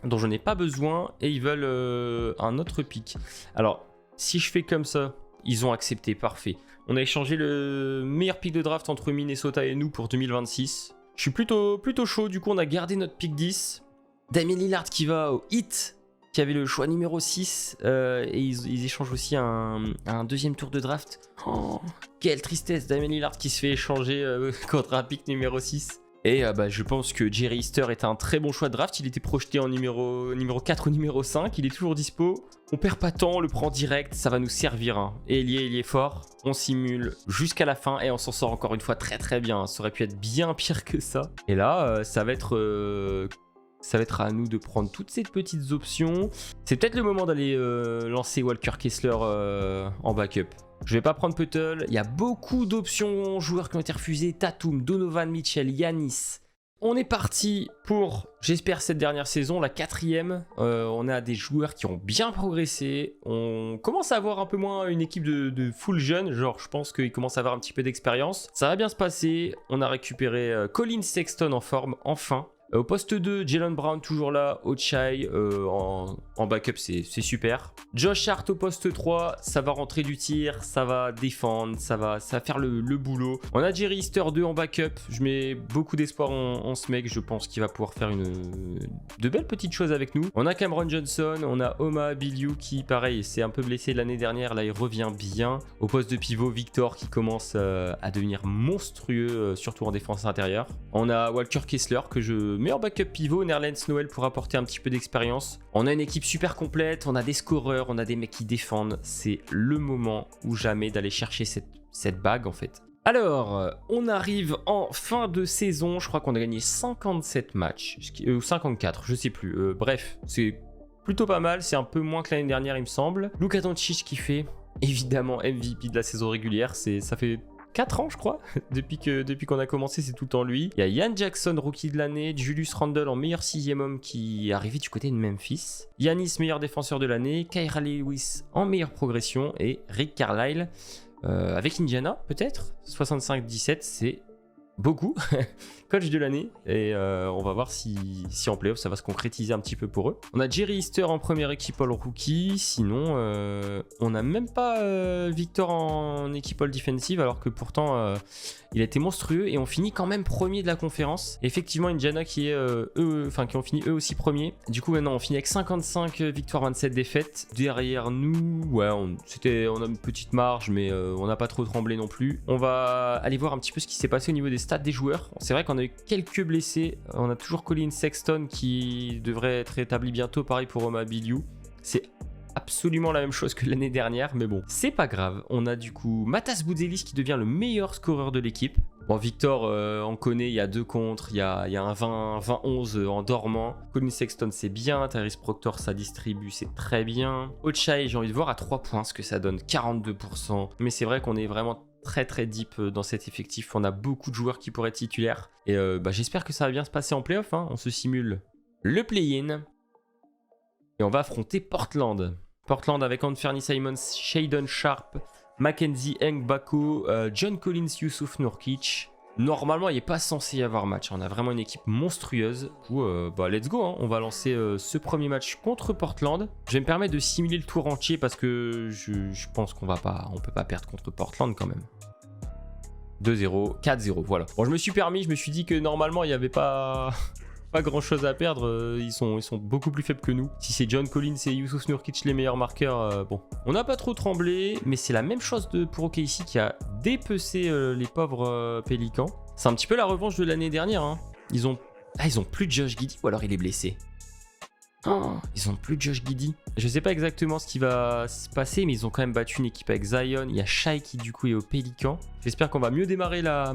dont je n'ai pas besoin. Et ils veulent un autre pick. Alors, si je fais comme ça, ils ont accepté, parfait. On a échangé le meilleur pick de draft entre Minnesota et nous pour 2026. Je suis plutôt chaud, du coup on a gardé notre pick 10. Damian Lillard qui va au Heat, qui avait le choix numéro 6. Et ils échangent aussi un deuxième tour de draft. Oh, quelle tristesse, Damian Lillard qui se fait échanger contre un pick numéro 6. Et je pense que Jerry Easter est un très bon choix de draft. Il était projeté en numéro 4 ou numéro 5. Il est toujours dispo. On perd pas de temps, on le prend direct. Ça va nous servir. Hein. Et il y est fort. On simule jusqu'à la fin. Et on s'en sort encore une fois très très bien. Ça aurait pu être bien pire que ça. Et là, ça va être à nous de prendre toutes ces petites options. C'est peut-être le moment d'aller lancer Walker Kessler en backup. Je vais pas prendre Puttle. Il y a beaucoup d'options joueurs qui ont été refusés. Tatum, Donovan Mitchell, Giannis. On est parti pour, j'espère, cette dernière saison, la 4e. On a des joueurs qui ont bien progressé. On commence à avoir un peu moins une équipe de full jeunes. Genre, je pense qu'ils commencent à avoir un petit peu d'expérience. Ça va bien se passer. On a récupéré Colin Sexton en forme, enfin. Au poste 2, Jaylen Brown toujours là, Ochai en backup, c'est super. Josh Hart au poste 3, ça va rentrer du tir, ça va défendre, ça va faire le boulot. On a Jerry Easter 2 en backup, je mets beaucoup d'espoir en ce mec, je pense qu'il va pouvoir faire de belles petites choses avec nous. On a Cameron Johnson, on a Oma Biliou qui, pareil, s'est un peu blessé l'année dernière, là il revient bien. Au poste de pivot, Victor qui commence à devenir monstrueux, surtout en défense intérieure. On a Walker Kessler que je mets en backup pivot, Nerlens Noel pour apporter un petit peu d'expérience. On a une équipe super complète, on a des scoreurs, on a des mecs qui défendent. C'est le moment ou jamais d'aller chercher cette bague en fait. Alors, on arrive en fin de saison, je crois qu'on a gagné 57 matchs, ou 54, je sais plus. Bref, c'est plutôt pas mal, c'est un peu moins que l'année dernière il me semble. Luka Doncic qui fait évidemment MVP de la saison régulière, ça fait 4 ans je crois, depuis qu'on a commencé c'est tout le temps lui. Il y a Ian Jackson, rookie de l'année, Julius Randle en meilleur 6e homme qui est arrivé du côté de Memphis. Giannis meilleur défenseur de l'année, Kyra Lewis en meilleure progression et Rick Carlisle avec Indiana peut-être, 65-17 c'est beaucoup, coach de l'année et on va voir si en playoff ça va se concrétiser un petit peu pour eux. On a Jerry Easter en première équipe all rookie, sinon on n'a même pas Victor en équipe all defensive alors que pourtant il a été monstrueux et on finit quand même premier de la conférence. Effectivement Indiana qui ont fini eux aussi premiers. Du coup maintenant on finit avec 55 victoires 27 défaites. Derrière nous, ouais, on a une petite marge mais on n'a pas trop tremblé non plus. On va aller voir un petit peu ce qui s'est passé au niveau des stats des joueurs. C'est vrai qu'on a eu quelques blessés. On a toujours Colin Sexton qui devrait être rétabli bientôt. Pareil pour Roma Biliou. C'est absolument la même chose que l'année dernière, mais bon, c'est pas grave. On a du coup Matas Boudzelis qui devient le meilleur scoreur de l'équipe. Bon, Victor, on connaît, il y a 2 contre, il y a un 20-11 en dormant. Colin Sexton, c'est bien. Tyrese Proctor, ça distribue, c'est très bien. Ochai, j'ai envie de voir à 3 points ce que ça donne, 42%. Mais c'est vrai qu'on est vraiment très très deep dans cet effectif. On a beaucoup de joueurs qui pourraient être titulaires. Et j'espère que ça va bien se passer en playoff. Hein. On se simule le play-in. Et on va affronter Portland. Portland avec Anthony Simons, Shaedon Sharpe, Mackenzie Ngbako, John Collins, Youssouf Nurkic. Normalement, il n'est pas censé y avoir match. On a vraiment une équipe monstrueuse. Du coup, let's go. Hein. On va lancer ce premier match contre Portland. Je vais me permettre de simuler le tour entier parce que je pense qu'on peut pas perdre contre Portland quand même. 2-0, 4-0, voilà. Bon, je me suis dit que normalement, il n'y avait pas grand chose à perdre, ils sont beaucoup plus faibles que nous. Si c'est John Collins et Youssouf Nurkic les meilleurs marqueurs, bon. On n'a pas trop tremblé, mais c'est la même chose pour OKC qui a dépecé les pauvres Pélicans. C'est un petit peu la revanche de l'année dernière. Hein. Ils ont plus de Josh Giddey ou alors il est blessé. Oh, ils ont plus de Josh Giddey. Je sais pas exactement ce qui va se passer, mais ils ont quand même battu une équipe avec Zion. Il y a Shai qui du coup est au Pélican. J'espère qu'on va mieux démarrer la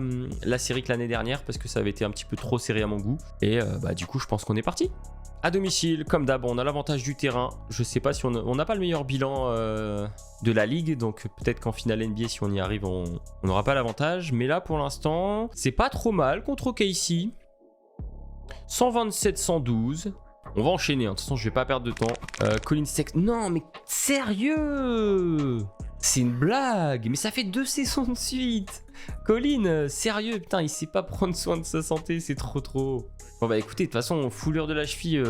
série que l'année dernière parce que ça avait été un petit peu trop serré à mon goût. Et du coup, je pense qu'on est parti. À domicile, comme d'hab, on a l'avantage du terrain. Je sais pas si on n'a pas le meilleur bilan de la ligue, donc peut-être qu'en finale NBA, si on y arrive, on n'aura pas l'avantage. Mais là, pour l'instant, c'est pas trop mal contre OKC. 127-112. On va enchaîner, hein. De toute façon je vais pas perdre de temps. Colin Sexton. Non mais sérieux, c'est une blague. Mais ça fait 2 saisons de suite. Colin, sérieux, putain, il sait pas prendre soin de sa santé, c'est trop. Bon bah écoutez, de toute façon, foulure de la cheville,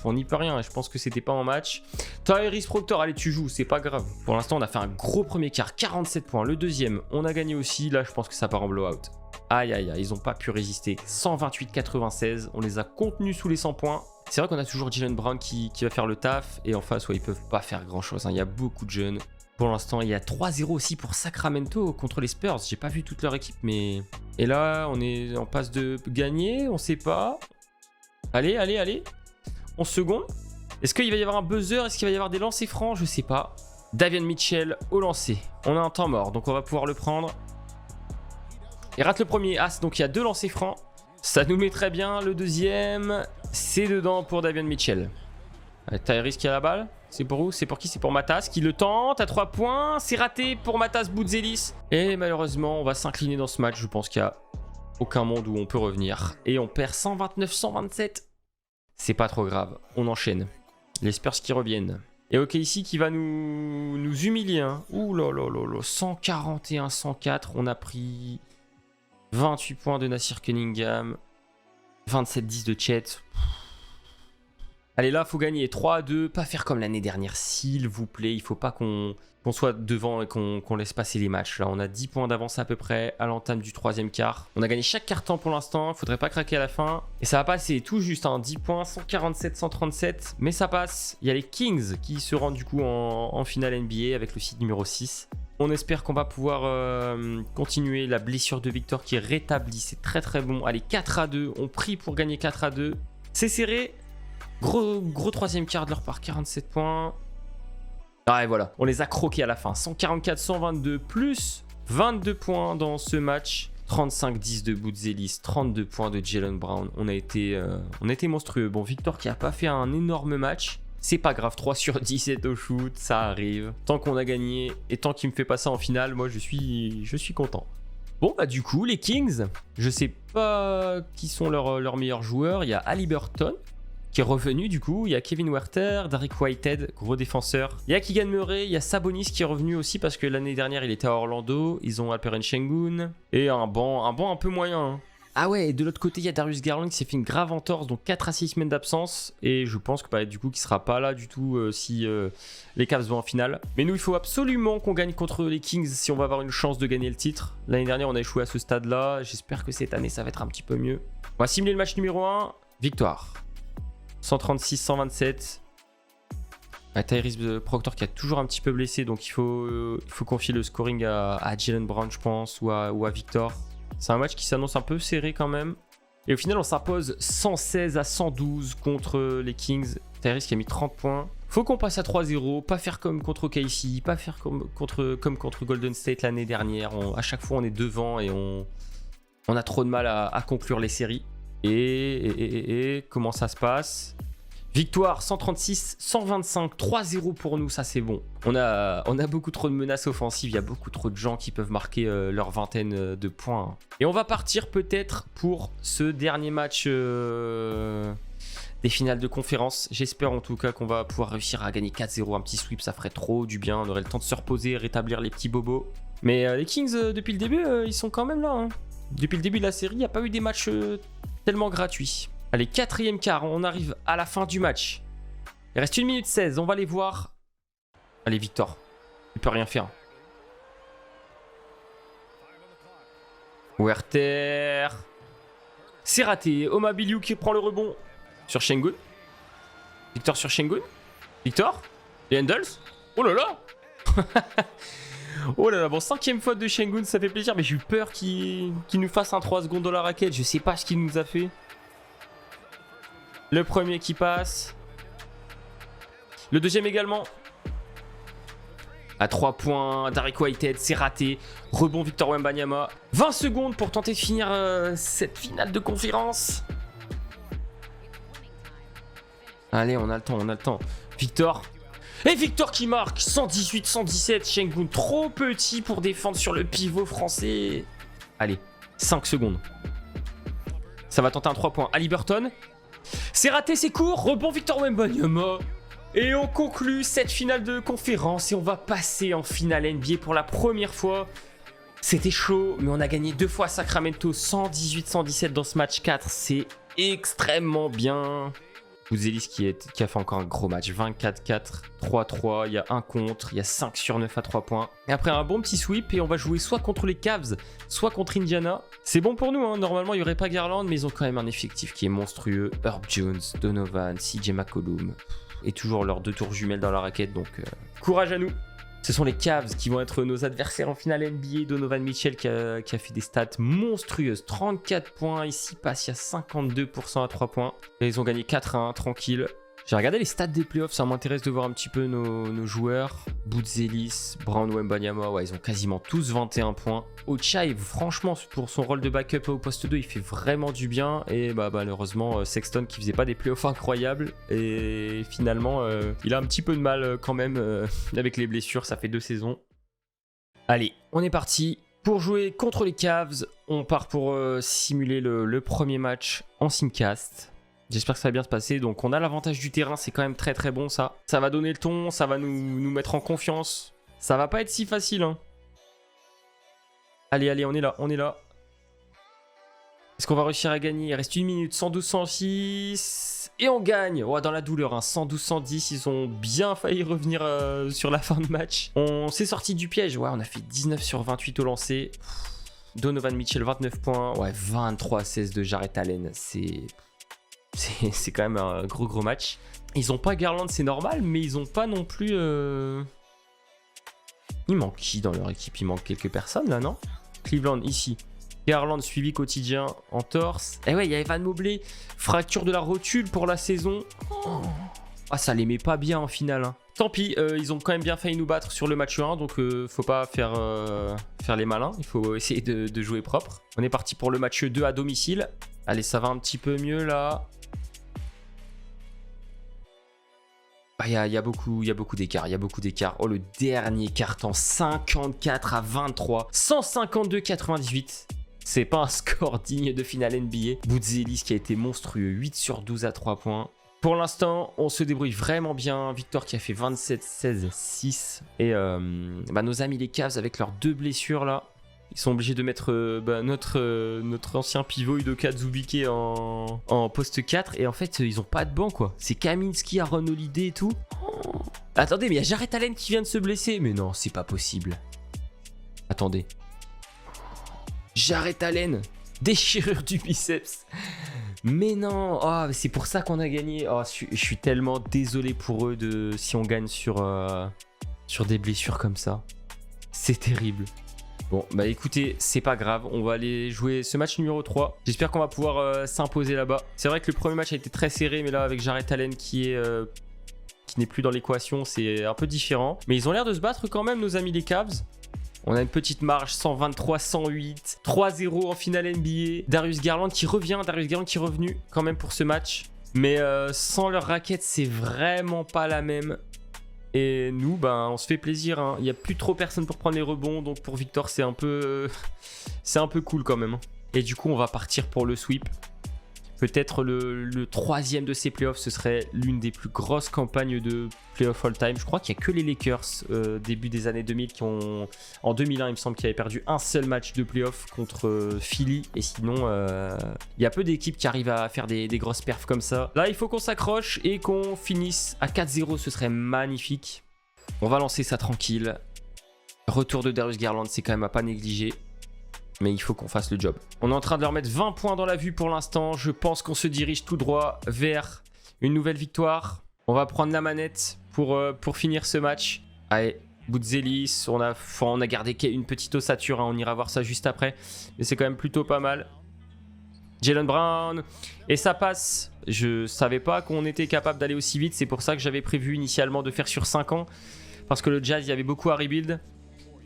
on n'y peut rien. Je pense que c'était pas en match. Tyrese Proctor, allez tu joues, c'est pas grave. Pour l'instant on a fait un gros premier quart, 47 points. Le deuxième, on a gagné aussi. Là je pense que ça part en blowout. Aïe, ils ont pas pu résister. 128-96, on les a contenus sous les 100 points. C'est vrai qu'on a toujours Jaylen Brown qui va faire le taf. Et en face, ils peuvent pas faire grand chose. Hein. Il y a beaucoup de jeunes. Pour l'instant, il y a 3-0 aussi pour Sacramento contre les Spurs. J'ai pas vu toute leur équipe, mais... Et là, on est en passe de gagner. On sait pas. Allez. 11 secondes. Est-ce qu'il va y avoir un buzzer? Est-ce qu'il va y avoir des lancers francs? Je sais pas. Davion Mitchell au lancer. On a un temps mort, donc on va pouvoir le prendre. Il rate le premier as, donc il y a 2 lancers francs. Ça nous met très bien. Le deuxième, c'est dedans pour Davion Mitchell. Tyrese qui a la balle. C'est pour où? C'est pour qui? C'est pour Matas qui le tente à 3 points. C'est raté pour Matas Boudzelis. Et malheureusement, on va s'incliner dans ce match. Je pense qu'il n'y a aucun monde où on peut revenir. Et on perd 129-127. C'est pas trop grave. On enchaîne. Les Spurs qui reviennent. Et OKC qui va nous humilier. Hein. Ouh là là là là. 141-104. On a pris 28 points de Nasir Cunningham. 27-10 de Chet. Allez là, faut gagner 3-2, pas faire comme l'année dernière, s'il vous plaît. Il faut pas qu'on soit devant et qu'on laisse passer les matchs. Là, on a 10 points d'avance à peu près à l'entame du 3e quart. On a gagné chaque quart-temps pour l'instant, faudrait pas craquer à la fin. Et ça va passer tout juste, hein, 10 points, 147-137, mais ça passe. Il y a les Kings qui se rendent du coup en finale NBA avec le seed numéro 6. On espère qu'on va pouvoir continuer. La blessure de Victor qui est rétablie, c'est très très bon. Allez, 4-2, on prie pour gagner 4-2. C'est serré. Gros 3e quart de leur part, 47 points. Ah et voilà, on les a croqués à la fin. 144-122 plus 22 points dans ce match. 35-10 de Boudzelis, 32 points de Jaylen Brown. On a été monstrueux. Bon, Victor qui a pas fait un énorme match. C'est pas grave, 3 sur 17 au shoot, ça arrive. Tant qu'on a gagné et tant qu'il me fait pas ça en finale, moi je suis content. Bon bah du coup, les Kings, je sais pas qui sont leurs meilleurs joueurs. Il y a Haliburton qui est revenu du coup, il y a Kevin Huerter, Derrick Whitehead, gros défenseur. Il y a Keegan Murray, il y a Sabonis qui est revenu aussi parce que l'année dernière il était à Orlando. Ils ont Alperen Sengun et un banc un peu moyen. Hein. Ah ouais, et de l'autre côté il y a Darius Garland qui s'est fait une grave entorse, donc 4 à 6 semaines d'absence. Et je pense que du coup qu'il sera pas là du tout si les Cavs vont en finale. Mais nous il faut absolument qu'on gagne contre les Kings si on va avoir une chance de gagner le titre. L'année dernière on a échoué à ce stade là, j'espère que cette année ça va être un petit peu mieux. On va simuler le match numéro 1, victoire. 136-127. Tyrese Proctor qui a toujours un petit peu blessé, donc il faut confier le scoring à Jaylen Brown, je pense, ou à Victor. C'est un match qui s'annonce un peu serré quand même. Et au final, on s'impose 116 à 112 contre les Kings. Tyrese qui a mis 30 points. Faut qu'on passe à 3-0, pas faire comme contre OKC, pas faire comme contre Golden State l'année dernière. À chaque fois, on est devant et on a trop de mal à conclure les séries. Et comment ça se passe? Victoire 136-125, 3-0 pour nous, ça c'est bon. On a beaucoup trop de menaces offensives, il y a beaucoup trop de gens qui peuvent marquer leur vingtaine de points. Et on va partir peut-être pour ce dernier match des finales de conférence. J'espère en tout cas qu'on va pouvoir réussir à gagner 4-0, un petit sweep, ça ferait trop du bien. On aurait le temps de se reposer, rétablir les petits bobos. Mais les Kings, depuis le début, ils sont quand même là. Hein. Depuis le début de la série, il n'y a pas eu des matchs tellement gratuits. Allez, 4e quart, on arrive à la fin du match. Il reste 1 minute 16, on va les voir. Allez, Victor, il peut rien faire. Werther. C'est raté. Oma Biliou qui prend le rebond sur Sengun. Victor sur Sengun. Victor. Les Handles. Oh là là. Oh là là, bon, 5e faute de Sengun, ça fait plaisir, mais j'ai eu peur qu'il nous fasse un 3 secondes dans la raquette. Je sais pas ce qu'il nous a fait. Le premier qui passe. Le deuxième également. À 3 points, Derrick Whitehead, c'est raté. Rebond Victor Wembanyama. 20 secondes pour tenter de finir cette finale de conférence. Allez, on a le temps, Victor. Et Victor qui marque 118-117. Sengun trop petit pour défendre sur le pivot français. Allez, 5 secondes. Ça va tenter un 3 points. Haliburton. C'est raté, c'est court. Rebond Victor Wembanyama. Et on conclut cette finale de conférence et on va passer en finale NBA pour la première fois. C'était chaud, mais on a gagné 2 fois à Sacramento, 118-117 dans ce match 4. C'est extrêmement bien. Bouzelis qui a fait encore un gros match, 24-4, 3-3, il y a un contre, il y a 5 sur 9 à 3 points. Et après un bon petit sweep et on va jouer soit contre les Cavs, soit contre Indiana. C'est bon pour nous, hein. Normalement il n'y aurait pas Garland, mais ils ont quand même un effectif qui est monstrueux. Herb Jones, Donovan, CJ McCollum, et toujours leurs 2 tours jumelles dans la raquette, donc courage à nous. Ce sont les Cavs qui vont être nos adversaires en finale NBA. Donovan Mitchell qui a fait des stats monstrueuses. 34 points, ici passe, il y a 52% à 3 points. Et ils ont gagné 4-1, tranquille. J'ai regardé les stats des playoffs, ça m'intéresse de voir un petit peu nos joueurs. Bouzelis, Brown Wembanyama, ouais, ils ont quasiment tous 21 points. Ochai, franchement, pour son rôle de backup au poste 2, il fait vraiment du bien. Et malheureusement, Sexton qui faisait pas des playoffs incroyables. Et finalement, il a un petit peu de mal quand même avec les blessures, ça fait 2 saisons. Allez, on est parti. Pour jouer contre les Cavs, on part pour simuler le premier match en simcast. J'espère que ça va bien se passer. Donc on a l'avantage du terrain, c'est quand même très très bon ça. Ça va donner le ton, ça va nous mettre en confiance. Ça va pas être si facile, hein. Allez, on est là. Est-ce qu'on va réussir à gagner? Il reste 1 minute, 112-106. Et on gagne. Oh, dans la douleur, hein. 112-110. Ils ont bien failli revenir sur la fin de match. On s'est sorti du piège. Ouais, on a fait 19 sur 28 au lancer. Donovan Mitchell, 29 points. Ouais, 23-16 de Jarrett Allen. C'est quand même un gros match. Ils ont pas Garland, c'est normal, mais ils ont pas non plus... Il manque qui dans leur équipe? Il manque quelques personnes là, non? Cleveland ici. Garland suivi quotidien en torse. Et ouais, il y a Evan Mobley. Fracture de la rotule pour la saison. Oh. Ah, ça les met pas bien en finale, hein. Tant pis, ils ont quand même bien failli nous battre sur le match 1, donc faut pas faire les malins. Il faut essayer de jouer propre. On est parti pour le match 2 à domicile. Allez, ça va un petit peu mieux là. Il y a beaucoup d'écart, Oh, le dernier carton, 54-23, 152-98. C'est pas un score digne de finale NBA. Bouzelis qui a été monstrueux, 8 sur 12 à 3 points. Pour l'instant, on se débrouille vraiment bien. Victor qui a fait 27-16-6. Et nos amis les Cavs avec leurs 2 blessures là. Ils sont obligés de mettre notre ancien pivot Udoka Azubuike en poste 4. Et en fait, ils ont pas de banc, quoi. C'est Kaminsky, Aaron Holiday et tout. Oh. Attendez, mais il y a Jarrett Allen qui vient de se blesser. Mais non, c'est pas possible. Attendez. Jarrett Allen, déchirure du biceps. Mais non, oh, c'est pour ça qu'on a gagné. Oh, je suis tellement désolé pour eux si on gagne sur des blessures comme ça. C'est terrible. Bon, bah écoutez, c'est pas grave, on va aller jouer ce match numéro 3. J'espère qu'on va pouvoir s'imposer là-bas. C'est vrai que le premier match a été très serré, mais là avec Jarrett Allen qui n'est plus dans l'équation, c'est un peu différent. Mais ils ont l'air de se battre quand même, nos amis les Cavs. On a une petite marge, 123-108, 3-0 en finale NBA. Darius Garland qui revient, Darius Garland qui est revenu quand même pour ce match. Mais sans leur raquette, c'est vraiment pas la même. Et nous, ben, on se fait plaisir. Hein. Il n'y a plus trop personne pour prendre les rebonds. Donc pour Victor, c'est un peu cool quand même. Et du coup, on va partir pour le sweep. Peut-être le troisième de ces playoffs, ce serait l'une des plus grosses campagnes de playoffs all-time. Je crois qu'il n'y a que les Lakers, début des années 2000, qui ont... En 2001, il me semble qu'ils avaient perdu un seul match de playoffs contre Philly. Et sinon, il y a peu d'équipes qui arrivent à faire des grosses perfs comme ça. Là, il faut qu'on s'accroche et qu'on finisse à 4-0. Ce serait magnifique. On va lancer ça tranquille. Retour de Darius Garland, c'est quand même à pas négliger. Mais il faut qu'on fasse le job. On est en train de leur mettre 20 points dans la vue pour l'instant. Je pense qu'on se dirige tout droit vers une nouvelle victoire. On va prendre la manette pour finir ce match. Allez, Boutzelis, on a gardé une petite ossature. Hein, on ira voir ça juste après. Mais c'est quand même plutôt pas mal. Jaylen Brown. Et ça passe. Je savais pas qu'on était capable d'aller aussi vite. C'est pour ça que j'avais prévu initialement de faire sur 5 ans. Parce que le Jazz, il y avait beaucoup à rebuild.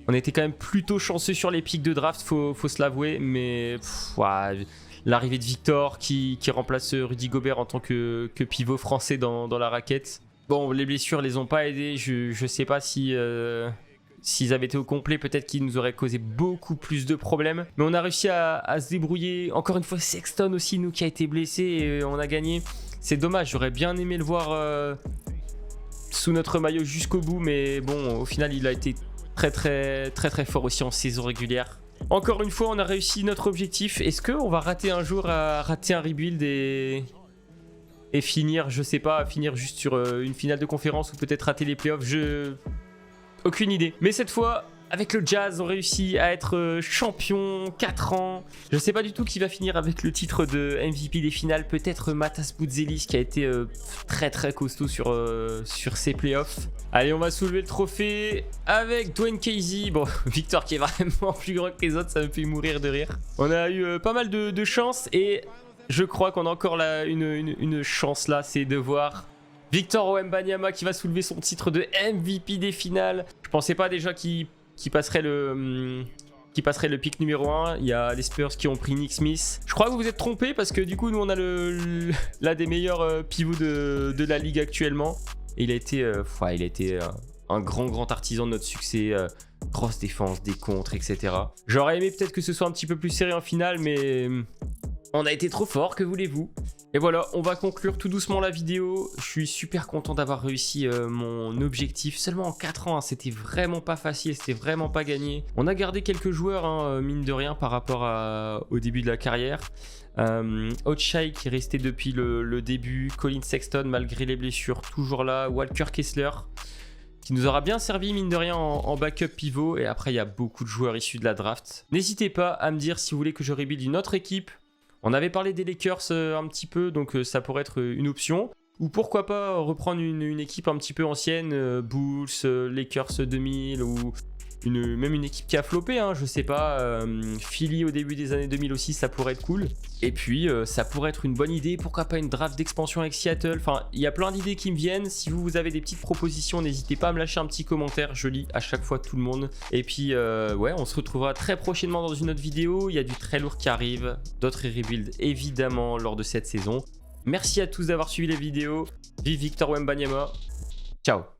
On était quand même plutôt chanceux sur les pics de draft, faut se l'avouer, mais ouais, l'arrivée de Victor qui remplace Rudy Gobert en tant que pivot français dans la raquette. Bon, les blessures les ont pas aidés, je sais pas si s'ils avaient été au complet, peut-être qu'ils nous auraient causé beaucoup plus de problèmes. Mais on a réussi à se débrouiller. Encore une fois, Sexton aussi, nous, qui a été blessé et on a gagné. C'est dommage, j'aurais bien aimé le voir sous notre maillot jusqu'au bout, mais bon, au final, il a été très fort aussi en saison régulière. Encore une fois, on a réussi notre objectif. Est-ce qu'on va rater un jour à rater un rebuild et finir, je sais pas, finir juste sur une finale de conférence ou peut-être rater les playoffs? Aucune idée. Mais cette fois, avec le Jazz, on réussit à être champion 4 ans. Je sais pas du tout qui va finir avec le titre de MVP des finales. Peut-être Matas Boutzelis qui a été très costaud sur ses playoffs. Allez, on va soulever le trophée avec Dwayne Casey. Bon, Victor qui est vraiment plus grand que les autres, ça me fait mourir de rire. On a eu pas mal de chance et je crois qu'on a encore là une chance là, c'est de voir Victor Wembanyama qui va soulever son titre de MVP des finales. Je pensais pas déjà qu'il passerait le pick numéro 1. Il y a les Spurs qui ont pris Nick Smith. Je crois que vous vous êtes trompé parce que du coup nous on a l'un des meilleurs pivots de la ligue actuellement. Et il a été un grand artisan de notre succès. Grosse défense, des contres, etc. J'aurais aimé peut-être que ce soit un petit peu plus serré en finale, mais on a été trop fort, que voulez-vous? Et voilà, on va conclure tout doucement la vidéo. Je suis super content d'avoir réussi mon objectif. Seulement en 4 ans, hein, c'était vraiment pas facile, c'était vraiment pas gagné. On a gardé quelques joueurs, hein, mine de rien, par rapport au début de la carrière. Ochai qui est resté depuis le début. Colin Sexton, malgré les blessures, toujours là. Walker Kessler, qui nous aura bien servi, mine de rien, en backup pivot. Et après, il y a beaucoup de joueurs issus de la draft. N'hésitez pas à me dire si vous voulez que je rebuild une autre équipe. On avait parlé des Lakers un petit peu, donc ça pourrait être une option. Ou pourquoi pas reprendre une équipe un petit peu ancienne, Bulls, Lakers 2000, ou même une équipe qui a floppé, hein, je sais pas, Philly au début des années 2000 aussi, ça pourrait être cool. Et puis, ça pourrait être une bonne idée, pourquoi pas une draft d'expansion avec Seattle. Enfin, il y a plein d'idées qui me viennent. Si vous avez des petites propositions, n'hésitez pas à me lâcher un petit commentaire, je lis à chaque fois tout le monde. Et puis, ouais, on se retrouvera très prochainement dans une autre vidéo. Il y a du très lourd qui arrive, d'autres rebuilds évidemment lors de cette saison. Merci à tous d'avoir suivi les vidéos. Vive Victor Wembanyama. Ciao.